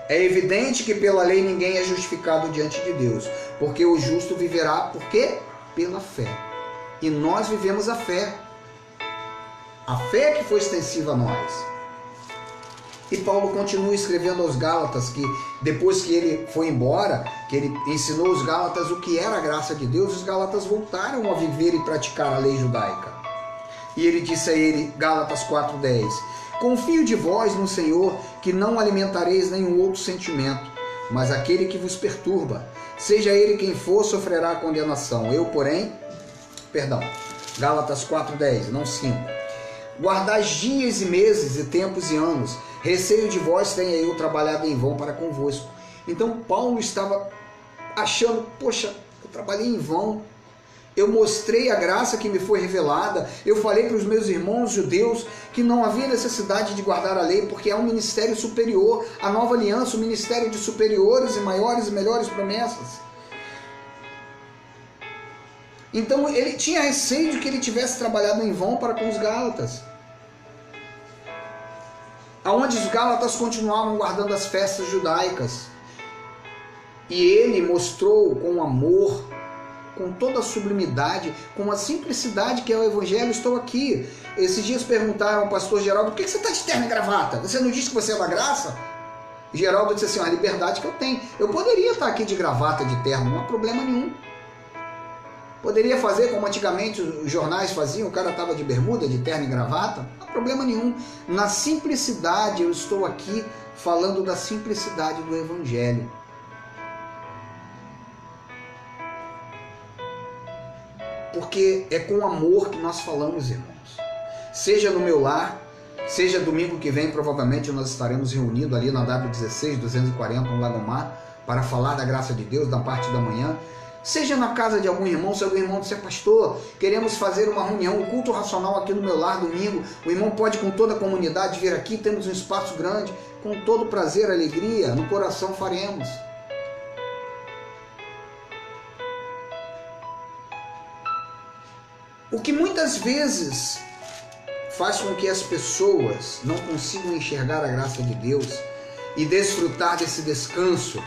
É evidente que pela lei ninguém é justificado diante de Deus, porque o justo viverá, por quê? Pela fé. E nós vivemos a fé. A fé que foi extensiva a nós. E Paulo continua escrevendo aos Gálatas que depois que ele foi embora, que ele ensinou os Gálatas o que era a graça de Deus, os Gálatas voltaram a viver e praticar a lei judaica. E ele disse a ele, Gálatas 4:10, confio de vós no Senhor, que não alimentareis nenhum outro sentimento, mas aquele que vos perturba, seja ele quem for, sofrerá condenação. Eu, porém, Gálatas 4:10, não 5. Guardai dias e meses e tempos e anos, receio de vós tenha eu trabalhado em vão para convosco. Então Paulo estava achando, poxa, eu trabalhei em vão, eu mostrei a graça que me foi revelada, eu falei para os meus irmãos judeus que não havia necessidade de guardar a lei, porque é um ministério superior, a nova aliança, um ministério de superiores e maiores e melhores promessas. Então ele tinha receio de que ele tivesse trabalhado em vão para com os Gálatas, aonde os Gálatas continuavam guardando as festas judaicas. E ele mostrou com amor, com toda a sublimidade, com a simplicidade que é o Evangelho, estou aqui. Esses dias perguntaram ao pastor Geraldo, por que você está de terno e gravata? Você não disse que você é da graça? E Geraldo disse assim, a liberdade que eu tenho. Eu poderia estar aqui de gravata, de terno, não há problema nenhum. Poderia fazer como antigamente os jornais faziam, o cara estava de bermuda, de terno e gravata, não há problema nenhum. Na simplicidade, eu estou aqui falando da simplicidade do Evangelho. Porque é com amor que nós falamos, irmãos. Seja no meu lar, seja domingo que vem, provavelmente nós estaremos reunidos ali na W16, 240, no Lagomar, para falar da graça de Deus, da parte da manhã. Seja na casa de algum irmão, se algum irmão disser, pastor, queremos fazer uma reunião, um culto racional aqui no meu lar domingo, o irmão pode com toda a comunidade vir aqui, temos um espaço grande, com todo prazer, alegria, no coração faremos. O que muitas vezes faz com que as pessoas não consigam enxergar a graça de Deus e desfrutar desse descanso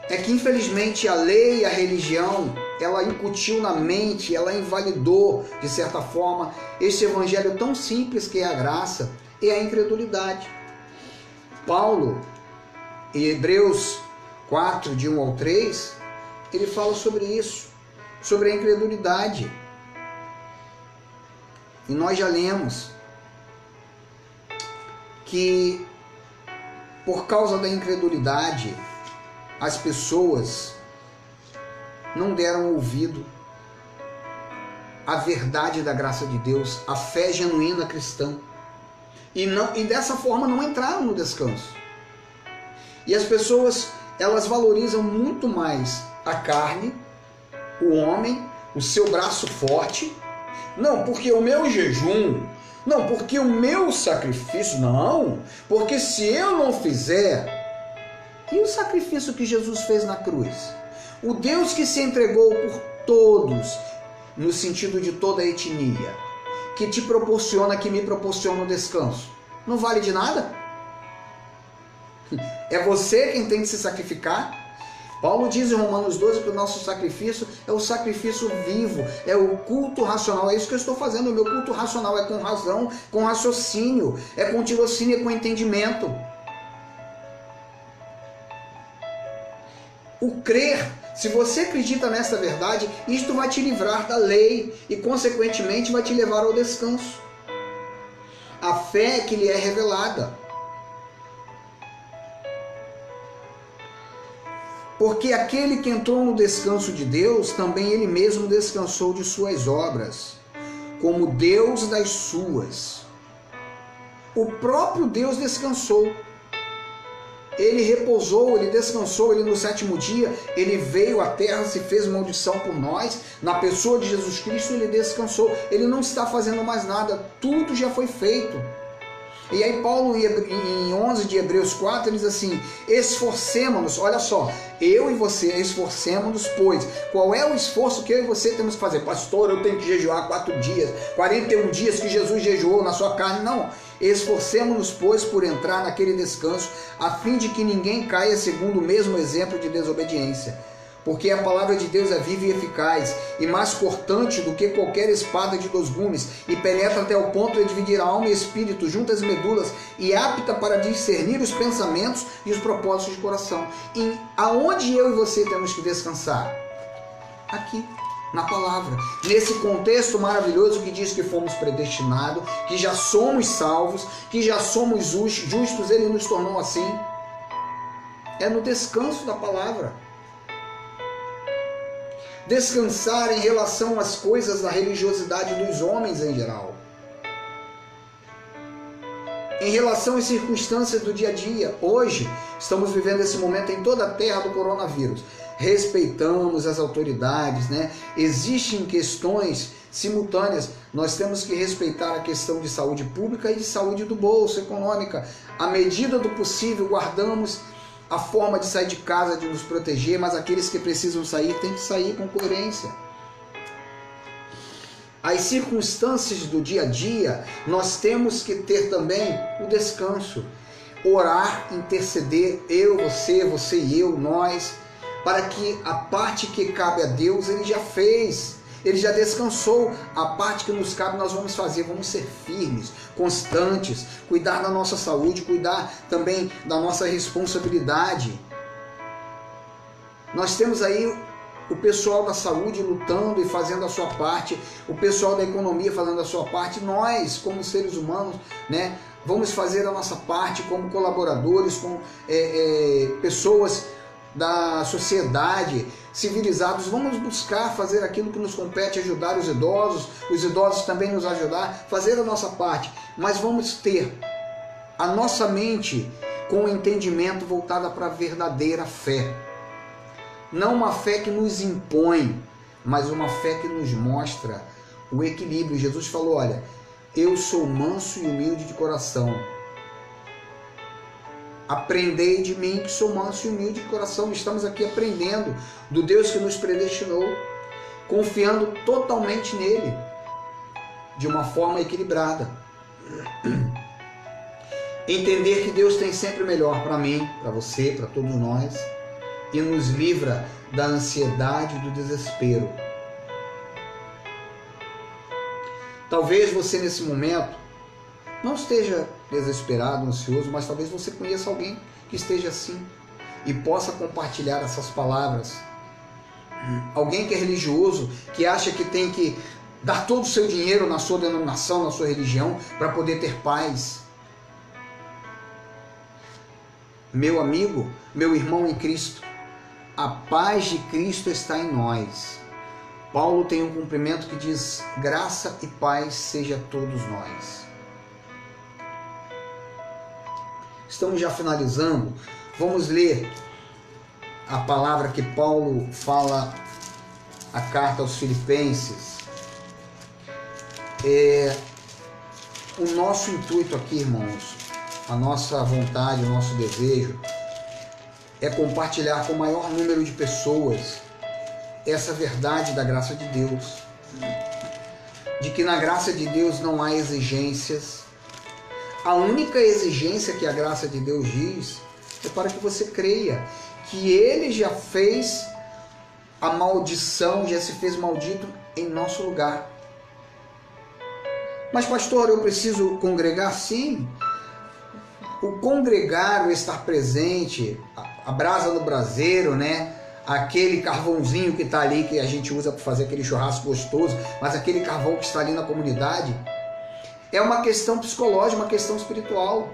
é que, infelizmente, a lei e a religião, ela incutiu na mente, ela invalidou, de certa forma, esse evangelho tão simples que é a graça e a incredulidade. Paulo, em Hebreus 4, de 1 ao 3, ele fala sobre isso, sobre a incredulidade. E nós já lemos que, por causa da incredulidade, as pessoas não deram ouvido à verdade da graça de Deus, à fé genuína cristã, e dessa forma não entraram no descanso. E as pessoas, elas valorizam muito mais a carne, o homem, o seu braço forte. Não, porque o meu jejum, não, porque o meu sacrifício, não, porque se eu não fizer. E o sacrifício que Jesus fez na cruz? O Deus que se entregou por todos, no sentido de toda a etnia, que te proporciona, que me proporciona o descanso, não vale de nada? É você quem tem que se sacrificar? Paulo diz em Romanos 12 que o nosso sacrifício é o sacrifício vivo, é o culto racional. É isso que eu estou fazendo. O meu culto racional é com razão, com raciocínio, é com tirocínio e com entendimento. O crer, se você acredita nessa verdade, isto vai te livrar da lei e, consequentemente, vai te levar ao descanso. A fé que lhe é revelada. Porque aquele que entrou no descanso de Deus, também ele mesmo descansou de suas obras, como Deus das suas. O próprio Deus descansou. Ele repousou, ele descansou, ele no sétimo dia, ele veio à terra, se fez maldição por nós, na pessoa de Jesus Cristo ele descansou. Ele não está fazendo mais nada, tudo já foi feito. E aí Paulo, em 11 de Hebreus 4, ele diz assim: esforcemo-nos, olha só, eu e você esforcemo-nos, pois qual é o esforço que eu e você temos que fazer? Pastor, eu tenho que jejuar 4 dias, 41 dias que Jesus jejuou na sua carne. Não, esforcemo-nos, pois, por entrar naquele descanso, a fim de que ninguém caia segundo o mesmo exemplo de desobediência. Porque a palavra de Deus é viva e eficaz, e mais cortante do que qualquer espada de 2 gumes, e penetra até o ponto de dividir a alma e espírito, juntas e medulas, e apta para discernir os pensamentos e os propósitos de coração. E aonde eu e você temos que descansar? Aqui, na palavra. Nesse contexto maravilhoso que diz que fomos predestinados, que já somos salvos, que já somos justos, ele nos tornou assim. É no descanso da palavra. Descansar em relação às coisas da religiosidade dos homens em geral. Em relação às circunstâncias do dia a dia. Hoje, estamos vivendo esse momento em toda a terra do coronavírus. Respeitamos as autoridades, né? Existem questões simultâneas. Nós temos que respeitar a questão de saúde pública e de saúde do bolso, econômica. À medida do possível, guardamos a forma de sair de casa, de nos proteger, mas aqueles que precisam sair, têm que sair com coerência. As circunstâncias do dia a dia, nós temos que ter também o descanso. Orar, interceder, eu, você e eu, nós, para que a parte que cabe a Deus, Ele já fez. Ele já descansou. A parte que nos cabe nós vamos fazer, vamos ser firmes, constantes, cuidar da nossa saúde, cuidar também da nossa responsabilidade. Nós temos aí o pessoal da saúde lutando e fazendo a sua parte, o pessoal da economia fazendo a sua parte. Nós, como seres humanos, né, vamos fazer a nossa parte como colaboradores, como pessoas da sociedade, civilizados. Vamos buscar fazer aquilo que nos compete, ajudar os idosos também nos ajudar, fazer a nossa parte, mas vamos ter a nossa mente com o entendimento voltada para a verdadeira fé. Não uma fé que nos impõe, mas uma fé que nos mostra o equilíbrio. Jesus falou: olha, eu sou manso e humilde de coração. Aprendei de mim, que sou manso e humilde de coração. Estamos aqui aprendendo do Deus que nos predestinou. confiando totalmente nele, de uma forma equilibrada. Entender que Deus tem sempre o melhor para mim, para você, para todos nós, e nos livra da ansiedade e do desespero. Talvez você nesse momento não esteja desesperado, ansioso, mas talvez você conheça alguém que esteja assim e possa compartilhar essas palavras. Alguém que é religioso, que acha que tem que dar todo o seu dinheiro na sua denominação, na sua religião, para poder ter paz. Meu amigo, meu irmão em Cristo, a paz de Cristo está em nós. Paulo tem um cumprimento que diz: graça e paz seja a todos nós. Estamos já finalizando. Vamos ler a palavra que Paulo fala, a carta aos Filipenses. O nosso intuito aqui, irmãos, a nossa vontade, o nosso desejo é compartilhar com o maior número de pessoas essa verdade da graça de Deus, de que na graça de Deus não há exigências. A única exigência que a graça de Deus diz é para que você creia que Ele já fez a maldição, já se fez maldito em nosso lugar. Mas pastor, eu preciso congregar? Sim. O congregar, o estar presente, a brasa no braseiro, né? Aquele carvãozinho que está ali, que a gente usa para fazer aquele churrasco gostoso, mas aquele carvão que está ali na comunidade, é uma questão psicológica, uma questão espiritual.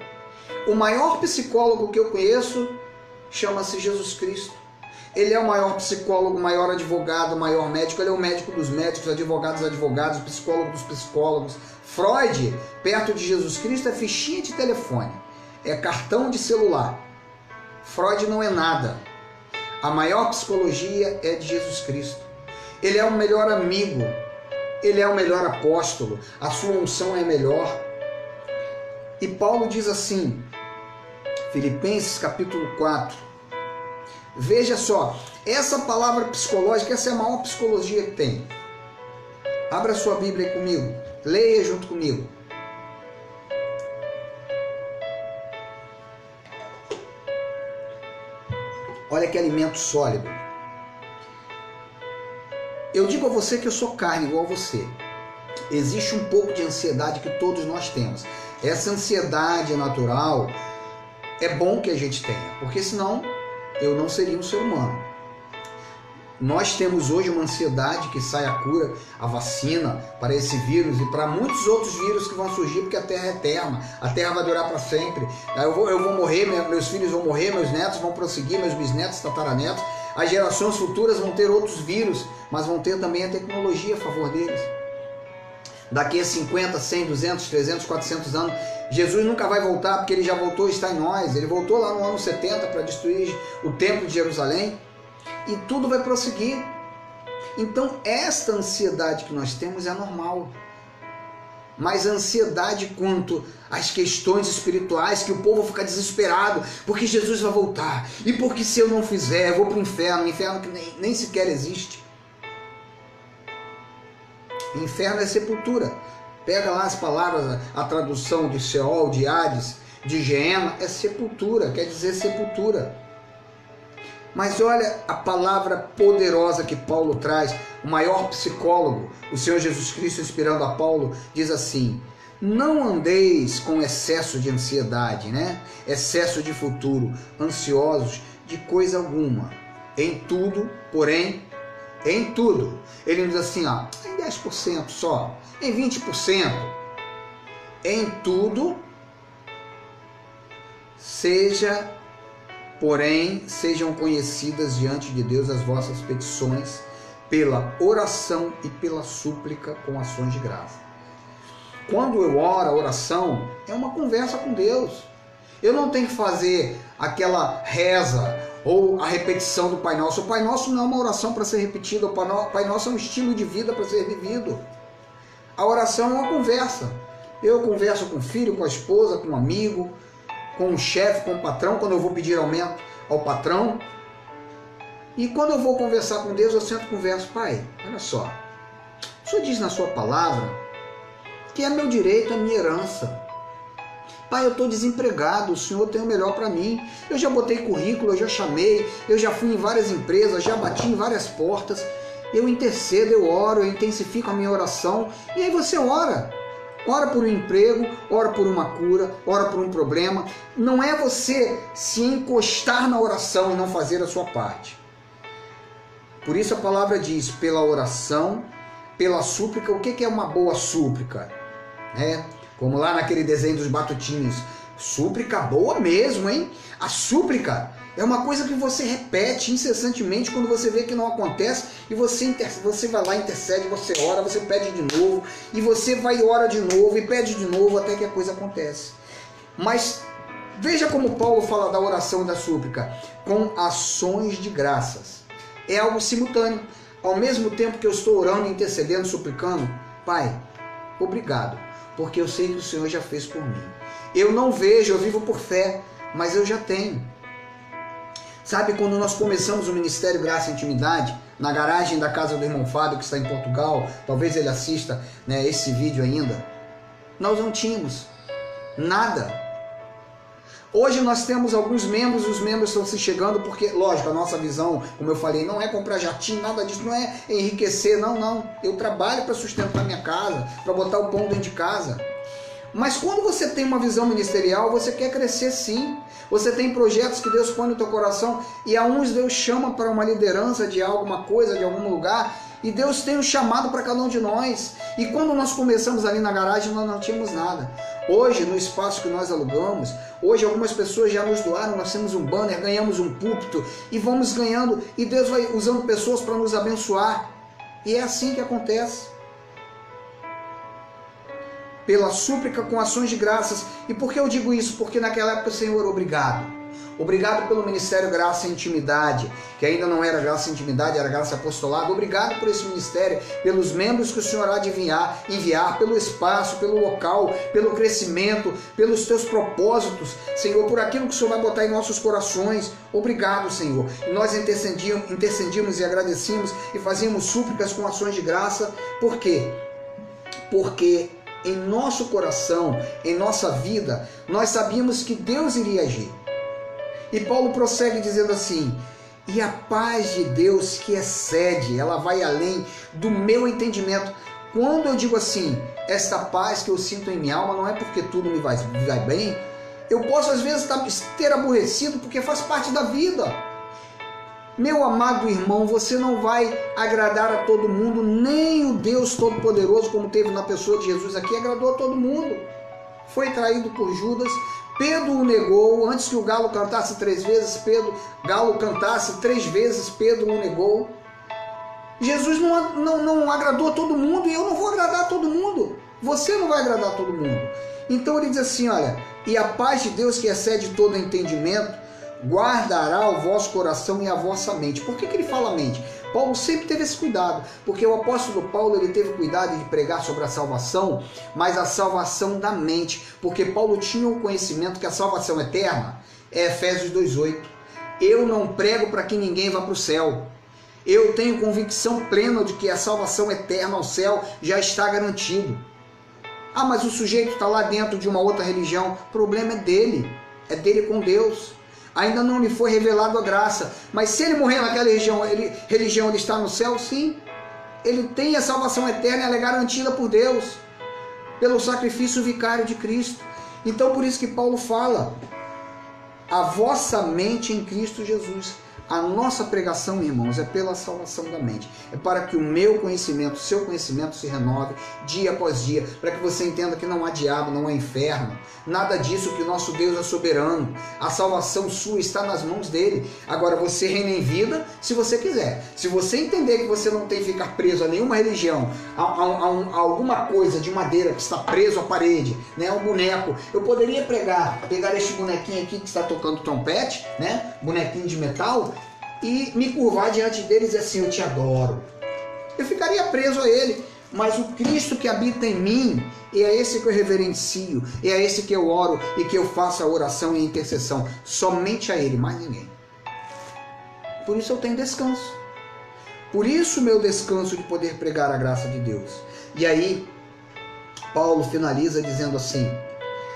O maior psicólogo que eu conheço chama-se Jesus Cristo. Ele é o maior psicólogo, o maior advogado, o maior médico. Ele é o médico dos médicos, advogado dos advogados, psicólogo dos psicólogos. Freud, perto de Jesus Cristo, é fichinha de telefone, é cartão de celular. Freud não é nada. A maior psicologia é de Jesus Cristo. Ele é o melhor amigo, ele é o melhor apóstolo, a sua unção é melhor. E Paulo diz assim, Filipenses capítulo 4, veja só, essa palavra psicológica, essa é a maior psicologia que tem. Abra sua Bíblia aí comigo, leia junto comigo. Olha que alimento sólido. Eu digo a você que eu sou carne igual a você. Existe um pouco de ansiedade que todos nós temos. Essa ansiedade natural é bom que a gente tenha, porque senão eu não seria um ser humano. Nós temos hoje uma ansiedade que sai a cura, a vacina para esse vírus e para muitos outros vírus que vão surgir, porque a Terra é eterna, a Terra vai durar para sempre. Eu vou morrer, meus filhos vão morrer, meus netos vão prosseguir, meus bisnetos, tataranetos. As gerações futuras vão ter outros vírus, mas vão ter também a tecnologia a favor deles. Daqui a 50, 100, 200, 300, 400 anos, Jesus nunca vai voltar, porque ele já voltou e está em nós. Ele voltou lá no ano 70 para destruir o templo de Jerusalém. E tudo vai prosseguir. Então esta ansiedade que nós temos é normal. Mas a ansiedade quanto às questões espirituais, que o povo fica desesperado, porque Jesus vai voltar, e porque se eu não fizer, eu vou para o inferno que nem sequer existe. Inferno é sepultura. Pega lá as palavras, a tradução de Sheol, de Hades, de Geena, é sepultura, quer dizer sepultura. Mas olha a palavra poderosa que Paulo traz, o maior psicólogo, o Senhor Jesus Cristo, inspirando a Paulo, diz assim: não andeis com excesso de ansiedade, né? Excesso de futuro, ansiosos de coisa alguma. Em tudo, porém, em tudo. Ele diz assim, ó, em 10% só, em 20%. Em tudo, porém, sejam conhecidas diante de Deus as vossas petições pela oração e pela súplica com ações de graça. Quando eu oro, a oração é uma conversa com Deus. Eu não tenho que fazer aquela reza ou a repetição do Pai Nosso. O Pai Nosso não é uma oração para ser repetida. O Pai Nosso é um estilo de vida para ser vivido. A oração é uma conversa. Eu converso com o filho, com a esposa, com um amigo, com o chefe, com o patrão, quando eu vou pedir aumento ao patrão. E quando eu vou conversar com Deus, eu sento e converso. Pai, olha só, o Senhor diz na sua palavra que é meu direito, é minha herança. Pai, eu estou desempregado, o Senhor tem o melhor para mim. Eu já botei currículo, eu já chamei, eu já fui em várias empresas, já bati em várias portas. Eu intercedo, eu oro, eu intensifico a minha oração. E aí você ora. Ora por um emprego, ora por uma cura, ora por um problema. Não é você se encostar na oração e não fazer a sua parte. Por isso a palavra diz, pela oração, pela súplica. O que é uma boa súplica? Como lá naquele desenho dos Batutinhos. Súplica boa mesmo, hein? A súplica é uma coisa que você repete incessantemente quando você vê que não acontece, e você vai lá, intercede, você ora, você pede de novo, e você vai e ora de novo, e pede de novo, até que a coisa acontece. Mas veja como Paulo fala da oração e da súplica, com ações de graças. É algo simultâneo. Ao mesmo tempo que eu estou orando, intercedendo, suplicando, Pai, obrigado, porque eu sei que o Senhor já fez por mim. Eu não vejo, eu vivo por fé, mas eu já tenho. Sabe, quando nós começamos o Ministério Graça e Intimidade, na garagem da casa do irmão Fábio, que está em Portugal, talvez ele assista, esse vídeo ainda, nós não tínhamos nada. Hoje nós temos alguns membros, os membros estão se chegando, porque, lógico, a nossa visão, como eu falei, não é comprar jatinho, nada disso, não é enriquecer, não. Eu trabalho para sustentar minha casa, para botar o pão dentro de casa. Mas quando você tem uma visão ministerial, você quer crescer sim. Você tem projetos que Deus põe no teu coração, e a uns Deus chama para uma liderança de alguma coisa, de algum lugar, e Deus tem um chamado para cada um de nós. E quando nós começamos ali na garagem, nós não tínhamos nada. Hoje, no espaço que nós alugamos, hoje algumas pessoas já nos doaram, nós temos um banner, ganhamos um púlpito, e vamos ganhando, e Deus vai usando pessoas para nos abençoar. E é assim que acontece. Pela súplica com ações de graças. E por que eu digo isso? Porque naquela época, Senhor, obrigado. Obrigado pelo Ministério Graça e Intimidade, que ainda não era Graça e Intimidade, era Graça e Apostolado. Obrigado por esse ministério, pelos membros que o Senhor há de enviar, pelo espaço, pelo local, pelo crescimento, pelos teus propósitos, Senhor, por aquilo que o Senhor vai botar em nossos corações. Obrigado, Senhor. E nós intercedíamos e agradecíamos e fazíamos súplicas com ações de graça. Por quê? Porque em nosso coração, em nossa vida, nós sabíamos que Deus iria agir. E Paulo prossegue dizendo assim: e a paz de Deus que excede, ela vai além do meu entendimento. Quando eu digo assim, esta paz que eu sinto em minha alma, não é porque tudo me vai bem. Eu posso às vezes ter aborrecido, porque faz parte da vida. Meu amado irmão, você não vai agradar a todo mundo, nem o Deus Todo-Poderoso, como teve na pessoa de Jesus aqui, agradou a todo mundo. Foi traído por Judas, Pedro o negou, antes que o galo cantasse 3 vezes, galo cantasse 3 vezes, Pedro o negou. Jesus não agradou a todo mundo, e eu não vou agradar a todo mundo. Você não vai agradar a todo mundo. Então ele diz assim, olha, e a paz de Deus que excede todo entendimento, guardará o vosso coração e a vossa mente. Por que ele fala mente? Paulo sempre teve esse cuidado, porque o apóstolo Paulo ele teve cuidado de pregar sobre a salvação, mas a salvação da mente, porque Paulo tinha o conhecimento que a salvação eterna é Efésios 2:8. Eu não prego para que ninguém vá para o céu. Eu tenho convicção plena de que a salvação eterna ao céu já está garantido. Ah, mas o sujeito está lá dentro de uma outra religião. O problema é dele com Deus. Ainda não lhe foi revelado a graça. Mas se ele morrer naquela religião, ele está no céu? Sim. Ele tem a salvação eterna, ela é garantida por Deus, pelo sacrifício vicário de Cristo. Então por isso que Paulo fala, a vossa mente em Cristo Jesus. A nossa pregação, irmãos, é pela salvação da mente. É para que o meu conhecimento, o seu conhecimento se renove dia após dia, para que você entenda que não há diabo, não há inferno, nada disso, que o nosso Deus é soberano. A salvação sua está nas mãos dele. Agora você reina em vida se você quiser. Se você entender que você não tem que ficar preso a nenhuma religião, a alguma coisa de madeira que está preso à parede, né, um boneco. Eu poderia pegar este bonequinho aqui que está tocando trompete, né, bonequinho de metal, e me curvar diante dele e dizer assim, eu te adoro. Eu ficaria preso a ele, mas o Cristo que habita em mim, é a esse que eu reverencio, é a esse que eu oro e que eu faço a oração e a intercessão, somente a ele, mais ninguém. Por isso eu tenho descanso. Por isso o meu descanso de poder pregar a graça de Deus. E aí, Paulo finaliza dizendo assim: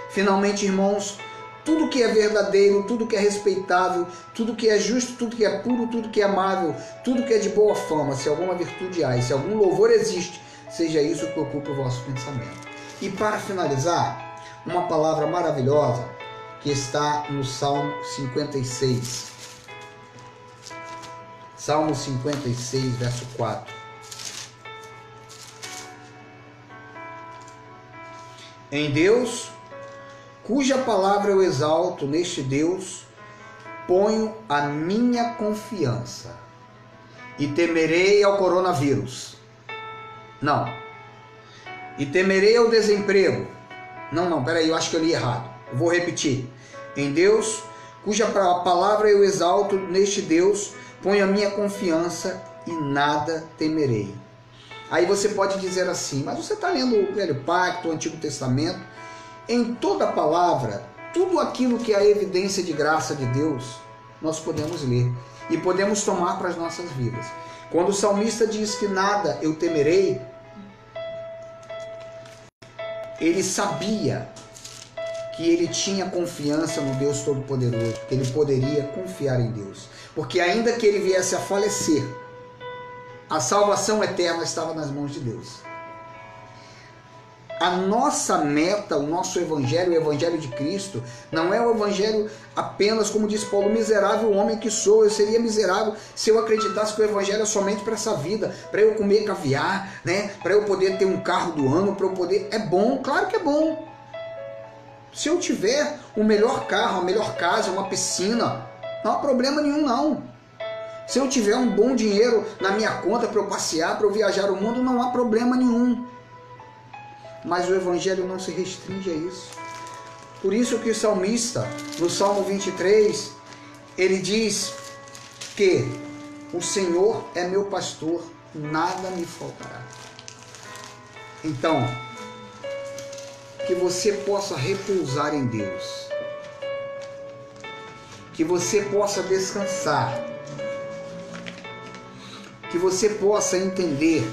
finalmente, irmãos, tudo que é verdadeiro, tudo que é respeitável, tudo que é justo, tudo que é puro, tudo que é amável, tudo que é de boa fama, se alguma virtude há e se algum louvor existe, seja isso que ocupe o vosso pensamento. E para finalizar, uma palavra maravilhosa que está no Salmo 56. Salmo 56, verso 4. Em Deus, cuja palavra eu exalto, neste Deus ponho a minha confiança. E temerei ao coronavírus. Não. E temerei ao desemprego. Não, peraí, eu acho que eu li errado. Eu vou repetir. Em Deus, cuja palavra eu exalto, neste Deus ponho a minha confiança e nada temerei. Aí você pode dizer assim, mas você está lendo o Velho Pacto, o Antigo Testamento. Em toda palavra, tudo aquilo que é a evidência de graça de Deus, nós podemos ler e podemos tomar para as nossas vidas. Quando o salmista diz que nada eu temerei, ele sabia que ele tinha confiança no Deus Todo-Poderoso, que ele poderia confiar em Deus. Porque ainda que ele viesse a falecer, a salvação eterna estava nas mãos de Deus. A nossa meta, o nosso evangelho, o evangelho de Cristo, não é o evangelho apenas, como diz Paulo, miserável homem que sou. Eu seria miserável se eu acreditasse que o evangelho é somente para essa vida, para eu comer caviar, né? Para eu poder ter um carro do ano, para eu poder... É bom, claro que é bom. Se eu tiver o melhor carro, a melhor casa, uma piscina, não há problema nenhum não. Se eu tiver um bom dinheiro na minha conta para eu passear, para eu viajar o mundo, não há problema nenhum. Mas o evangelho não se restringe a isso. Por isso que o salmista, no Salmo 23, ele diz que o Senhor é meu pastor, nada me faltará. Então, que você possa repousar em Deus. Que você possa descansar. Que você possa entender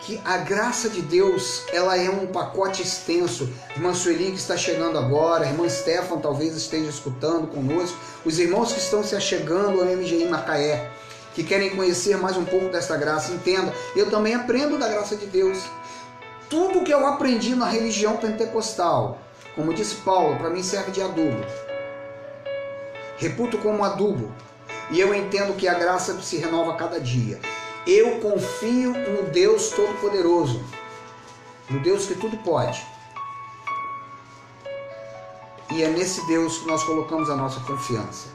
que a graça de Deus, ela é um pacote extenso. Irmã Sueli que está chegando agora, a irmã Stefan talvez esteja escutando conosco, os irmãos que estão se achegando ao MGI Macaé, que querem conhecer mais um pouco desta graça, entenda, eu também aprendo da graça de Deus. Tudo que eu aprendi na religião pentecostal, como disse Paulo, para mim serve de adubo. Reputo como adubo. E eu entendo que a graça se renova a cada dia. Eu confio no Deus Todo-Poderoso, no Deus que tudo pode. E é nesse Deus que nós colocamos a nossa confiança.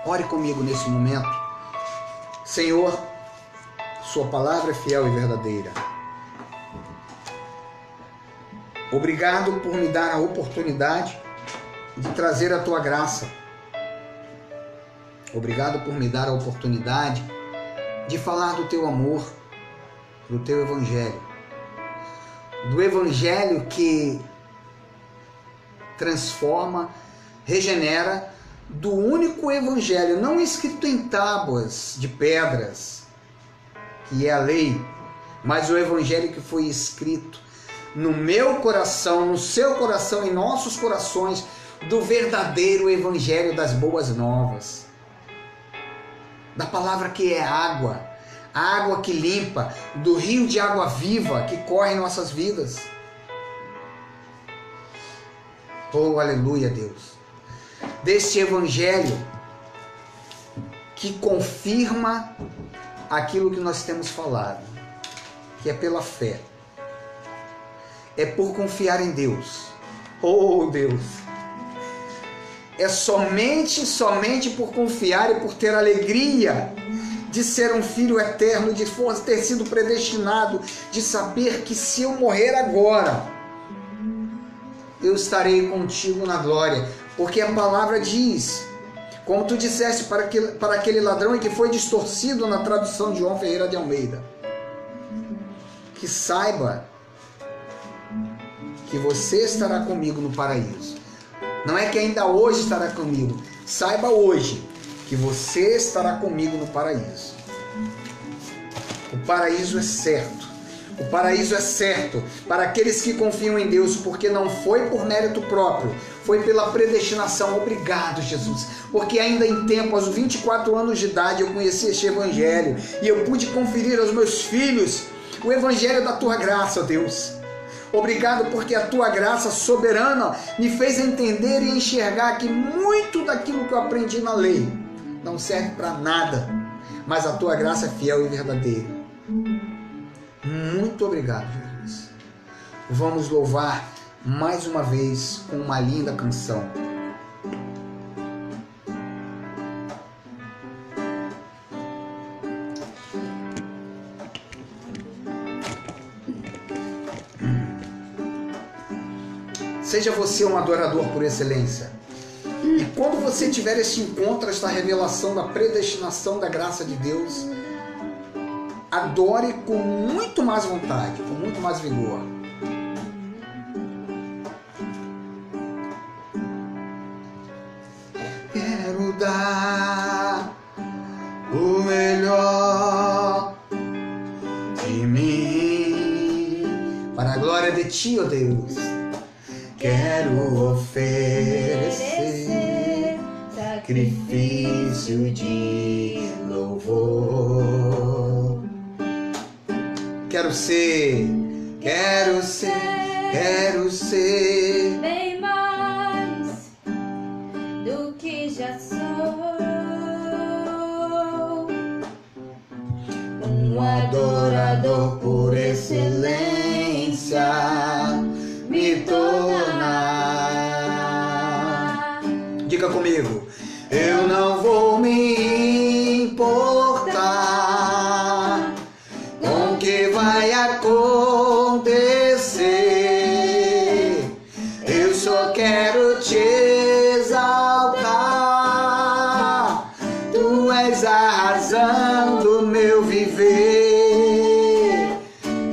Ore comigo nesse momento. Senhor, sua palavra é fiel e verdadeira. Obrigado por me dar a oportunidade de trazer a tua graça. Obrigado por me dar a oportunidade de falar do teu amor, do teu evangelho. Do evangelho que transforma, regenera, do único evangelho, não escrito em tábuas de pedras, que é a lei, mas o evangelho que foi escrito no meu coração, no seu coração, em nossos corações, do verdadeiro evangelho das boas novas. Da palavra que é água, a água que limpa, do rio de água viva que corre em nossas vidas. Oh, aleluia, Deus. Deste evangelho que confirma aquilo que nós temos falado, que é pela fé. É por confiar em Deus. Oh, Deus. É somente por confiar e por ter alegria de ser um filho eterno, de ter sido predestinado, de saber que se eu morrer agora, eu estarei contigo na glória. Porque a palavra diz, como tu disseste para aquele ladrão, e que foi distorcido na tradução de João Ferreira de Almeida, que saiba que você estará comigo no paraíso. Não é que ainda hoje estará comigo. saiba hoje que você estará comigo no paraíso. O paraíso é certo. O paraíso é certo para aqueles que confiam em Deus, porque não foi por mérito próprio, foi pela predestinação. Obrigado, Jesus, porque ainda em tempo, aos 24 anos de idade, eu conheci este evangelho e eu pude conferir aos meus filhos o evangelho da tua graça, ó Deus. Obrigado porque a tua graça soberana me fez entender e enxergar que muito daquilo que eu aprendi na lei não serve para nada, mas a tua graça é fiel e verdadeira. Muito obrigado, Jesus. Vamos louvar mais uma vez com uma linda canção. Seja você um adorador por excelência. E quando você tiver esse encontro, esta revelação da predestinação da graça de Deus, adore com muito mais vontade, com muito mais vigor. Quero dar o melhor de mim para a glória de ti, ó Deus. Quero oferecer sacrifício de louvor. Quero ser bem mais do que já sou, um adorador por excelência, me tornar. Diga comigo, eu não vou me importar com o que vai acontecer, eu só quero te exaltar, tu és a razão do meu viver,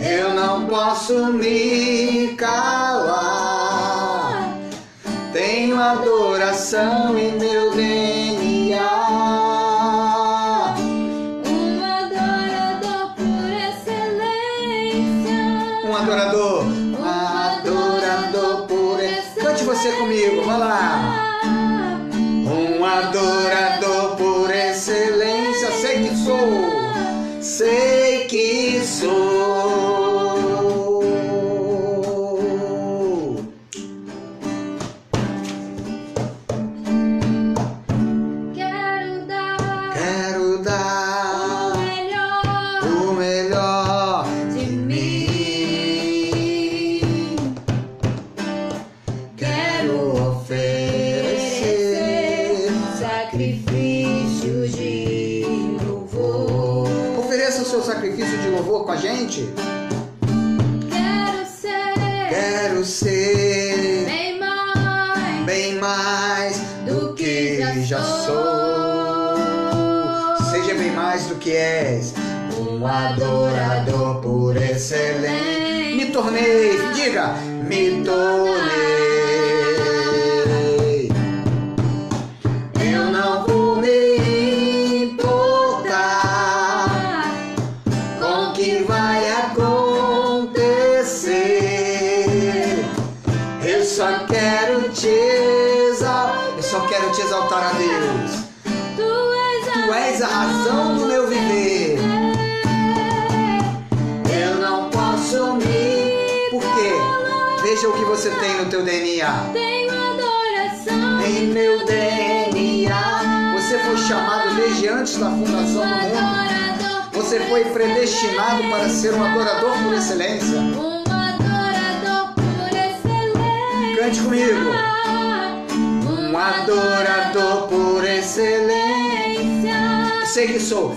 eu não posso me calar, tenho adoração em meu DNA. Um adorador por excelência. Cante você comigo, vai lá. Um adorador por excelência. Sei que sou. Sei que sou. Quero dar o melhor de mim. Sacrifício de louvor. Ofereça o seu sacrifício de louvor com a gente. Quero ser bem mais do que já sou. Seja bem mais do que és, um adorador por excelência. Me tornei, diga, me tornei. Eu só quero te exaltar a Deus. Tu és a razão do meu viver. Eu não posso me... Por quê? Veja o que você tem no teu DNA. Tenho adoração em meu DNA. Você foi chamado desde antes da fundação do mundo. Você foi predestinado para ser um adorador por excelência. Cante comigo. Um adorador por excelência. Sei que sou.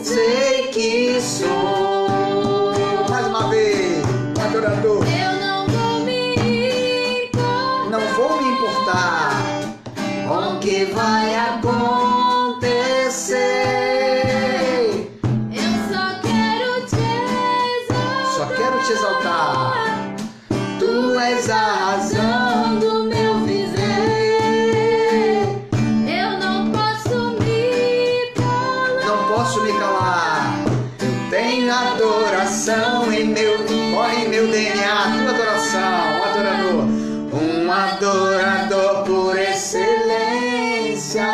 Mais uma vez. Um adorador. Eu não vou me importar. Não vou me importar com o que vai acontecer. Eu só quero te exaltar. Só quero te exaltar. Tu és a razão do meu viver. Eu não posso adoração corre em meu DNA, tua adoração, um adorador. Um adorador por excelência.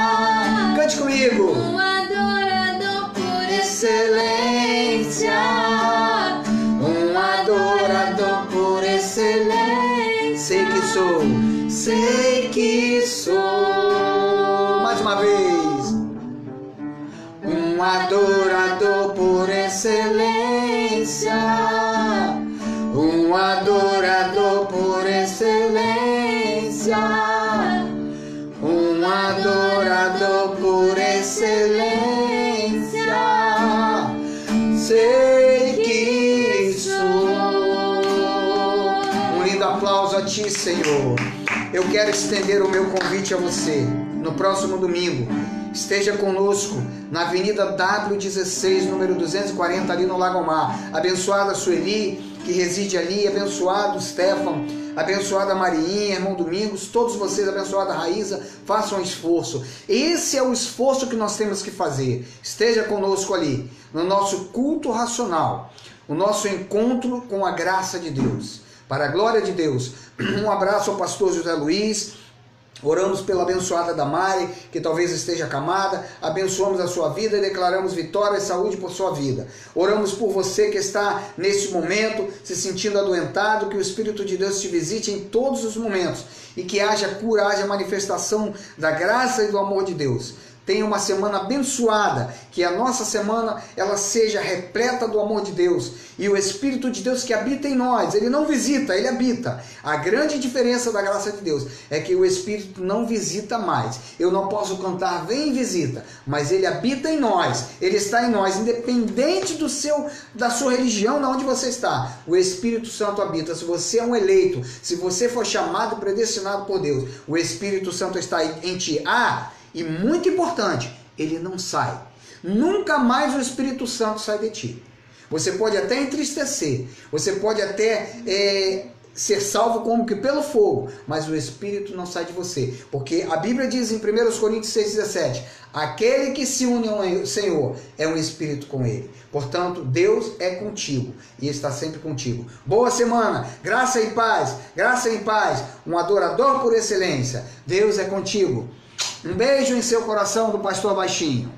Cante comigo. Um adorador por Excelência. Um adorador por excelência. Sei que sou. Mais uma vez. Um adorador por excelência. Um adorador por excelência. Um adorador por excelência. Sei que sou. Um lindo aplauso a ti, Senhor. Eu quero estender o meu convite a você. No próximo domingo, esteja conosco na Avenida W16, número 240, ali no Lagomar. Abençoada Sueli, que reside ali, abençoado Stefan, abençoada Mariinha, irmão Domingos, todos vocês, abençoada Raíza, façam um esforço. Esse é o esforço que nós temos que fazer. Esteja conosco ali, no nosso culto racional, o nosso encontro com a graça de Deus. Para a glória de Deus, um abraço ao pastor José Luiz. Oramos pela abençoada Damari, que talvez esteja acamada. Abençoamos a sua vida e declaramos vitória e saúde por sua vida. Oramos por você que está nesse momento se sentindo adoentado, que o Espírito de Deus te visite em todos os momentos e que haja cura, haja manifestação da graça e do amor de Deus. Tenha uma semana abençoada, que a nossa semana ela seja repleta do amor de Deus e o Espírito de Deus que habita em nós. Ele não visita, ele habita. A grande diferença da graça de Deus é que o Espírito não visita mais. Eu não posso cantar vem e visita, mas ele habita em nós. Ele está em nós, independente da sua religião, de onde você está. O Espírito Santo habita. Se você é um eleito, se você for chamado e predestinado por Deus, o Espírito Santo está em ti. E muito importante, ele não sai. Nunca mais o Espírito Santo sai de ti. Você pode até entristecer, você pode até ser salvo como que pelo fogo, mas o Espírito não sai de você. Porque a Bíblia diz em 1 Coríntios 6,17, aquele que se une ao Senhor é um Espírito com ele. Portanto, Deus é contigo e está sempre contigo. Boa semana, graça e paz, um adorador por excelência. Deus é contigo. Um beijo em seu coração do pastor Baixinho.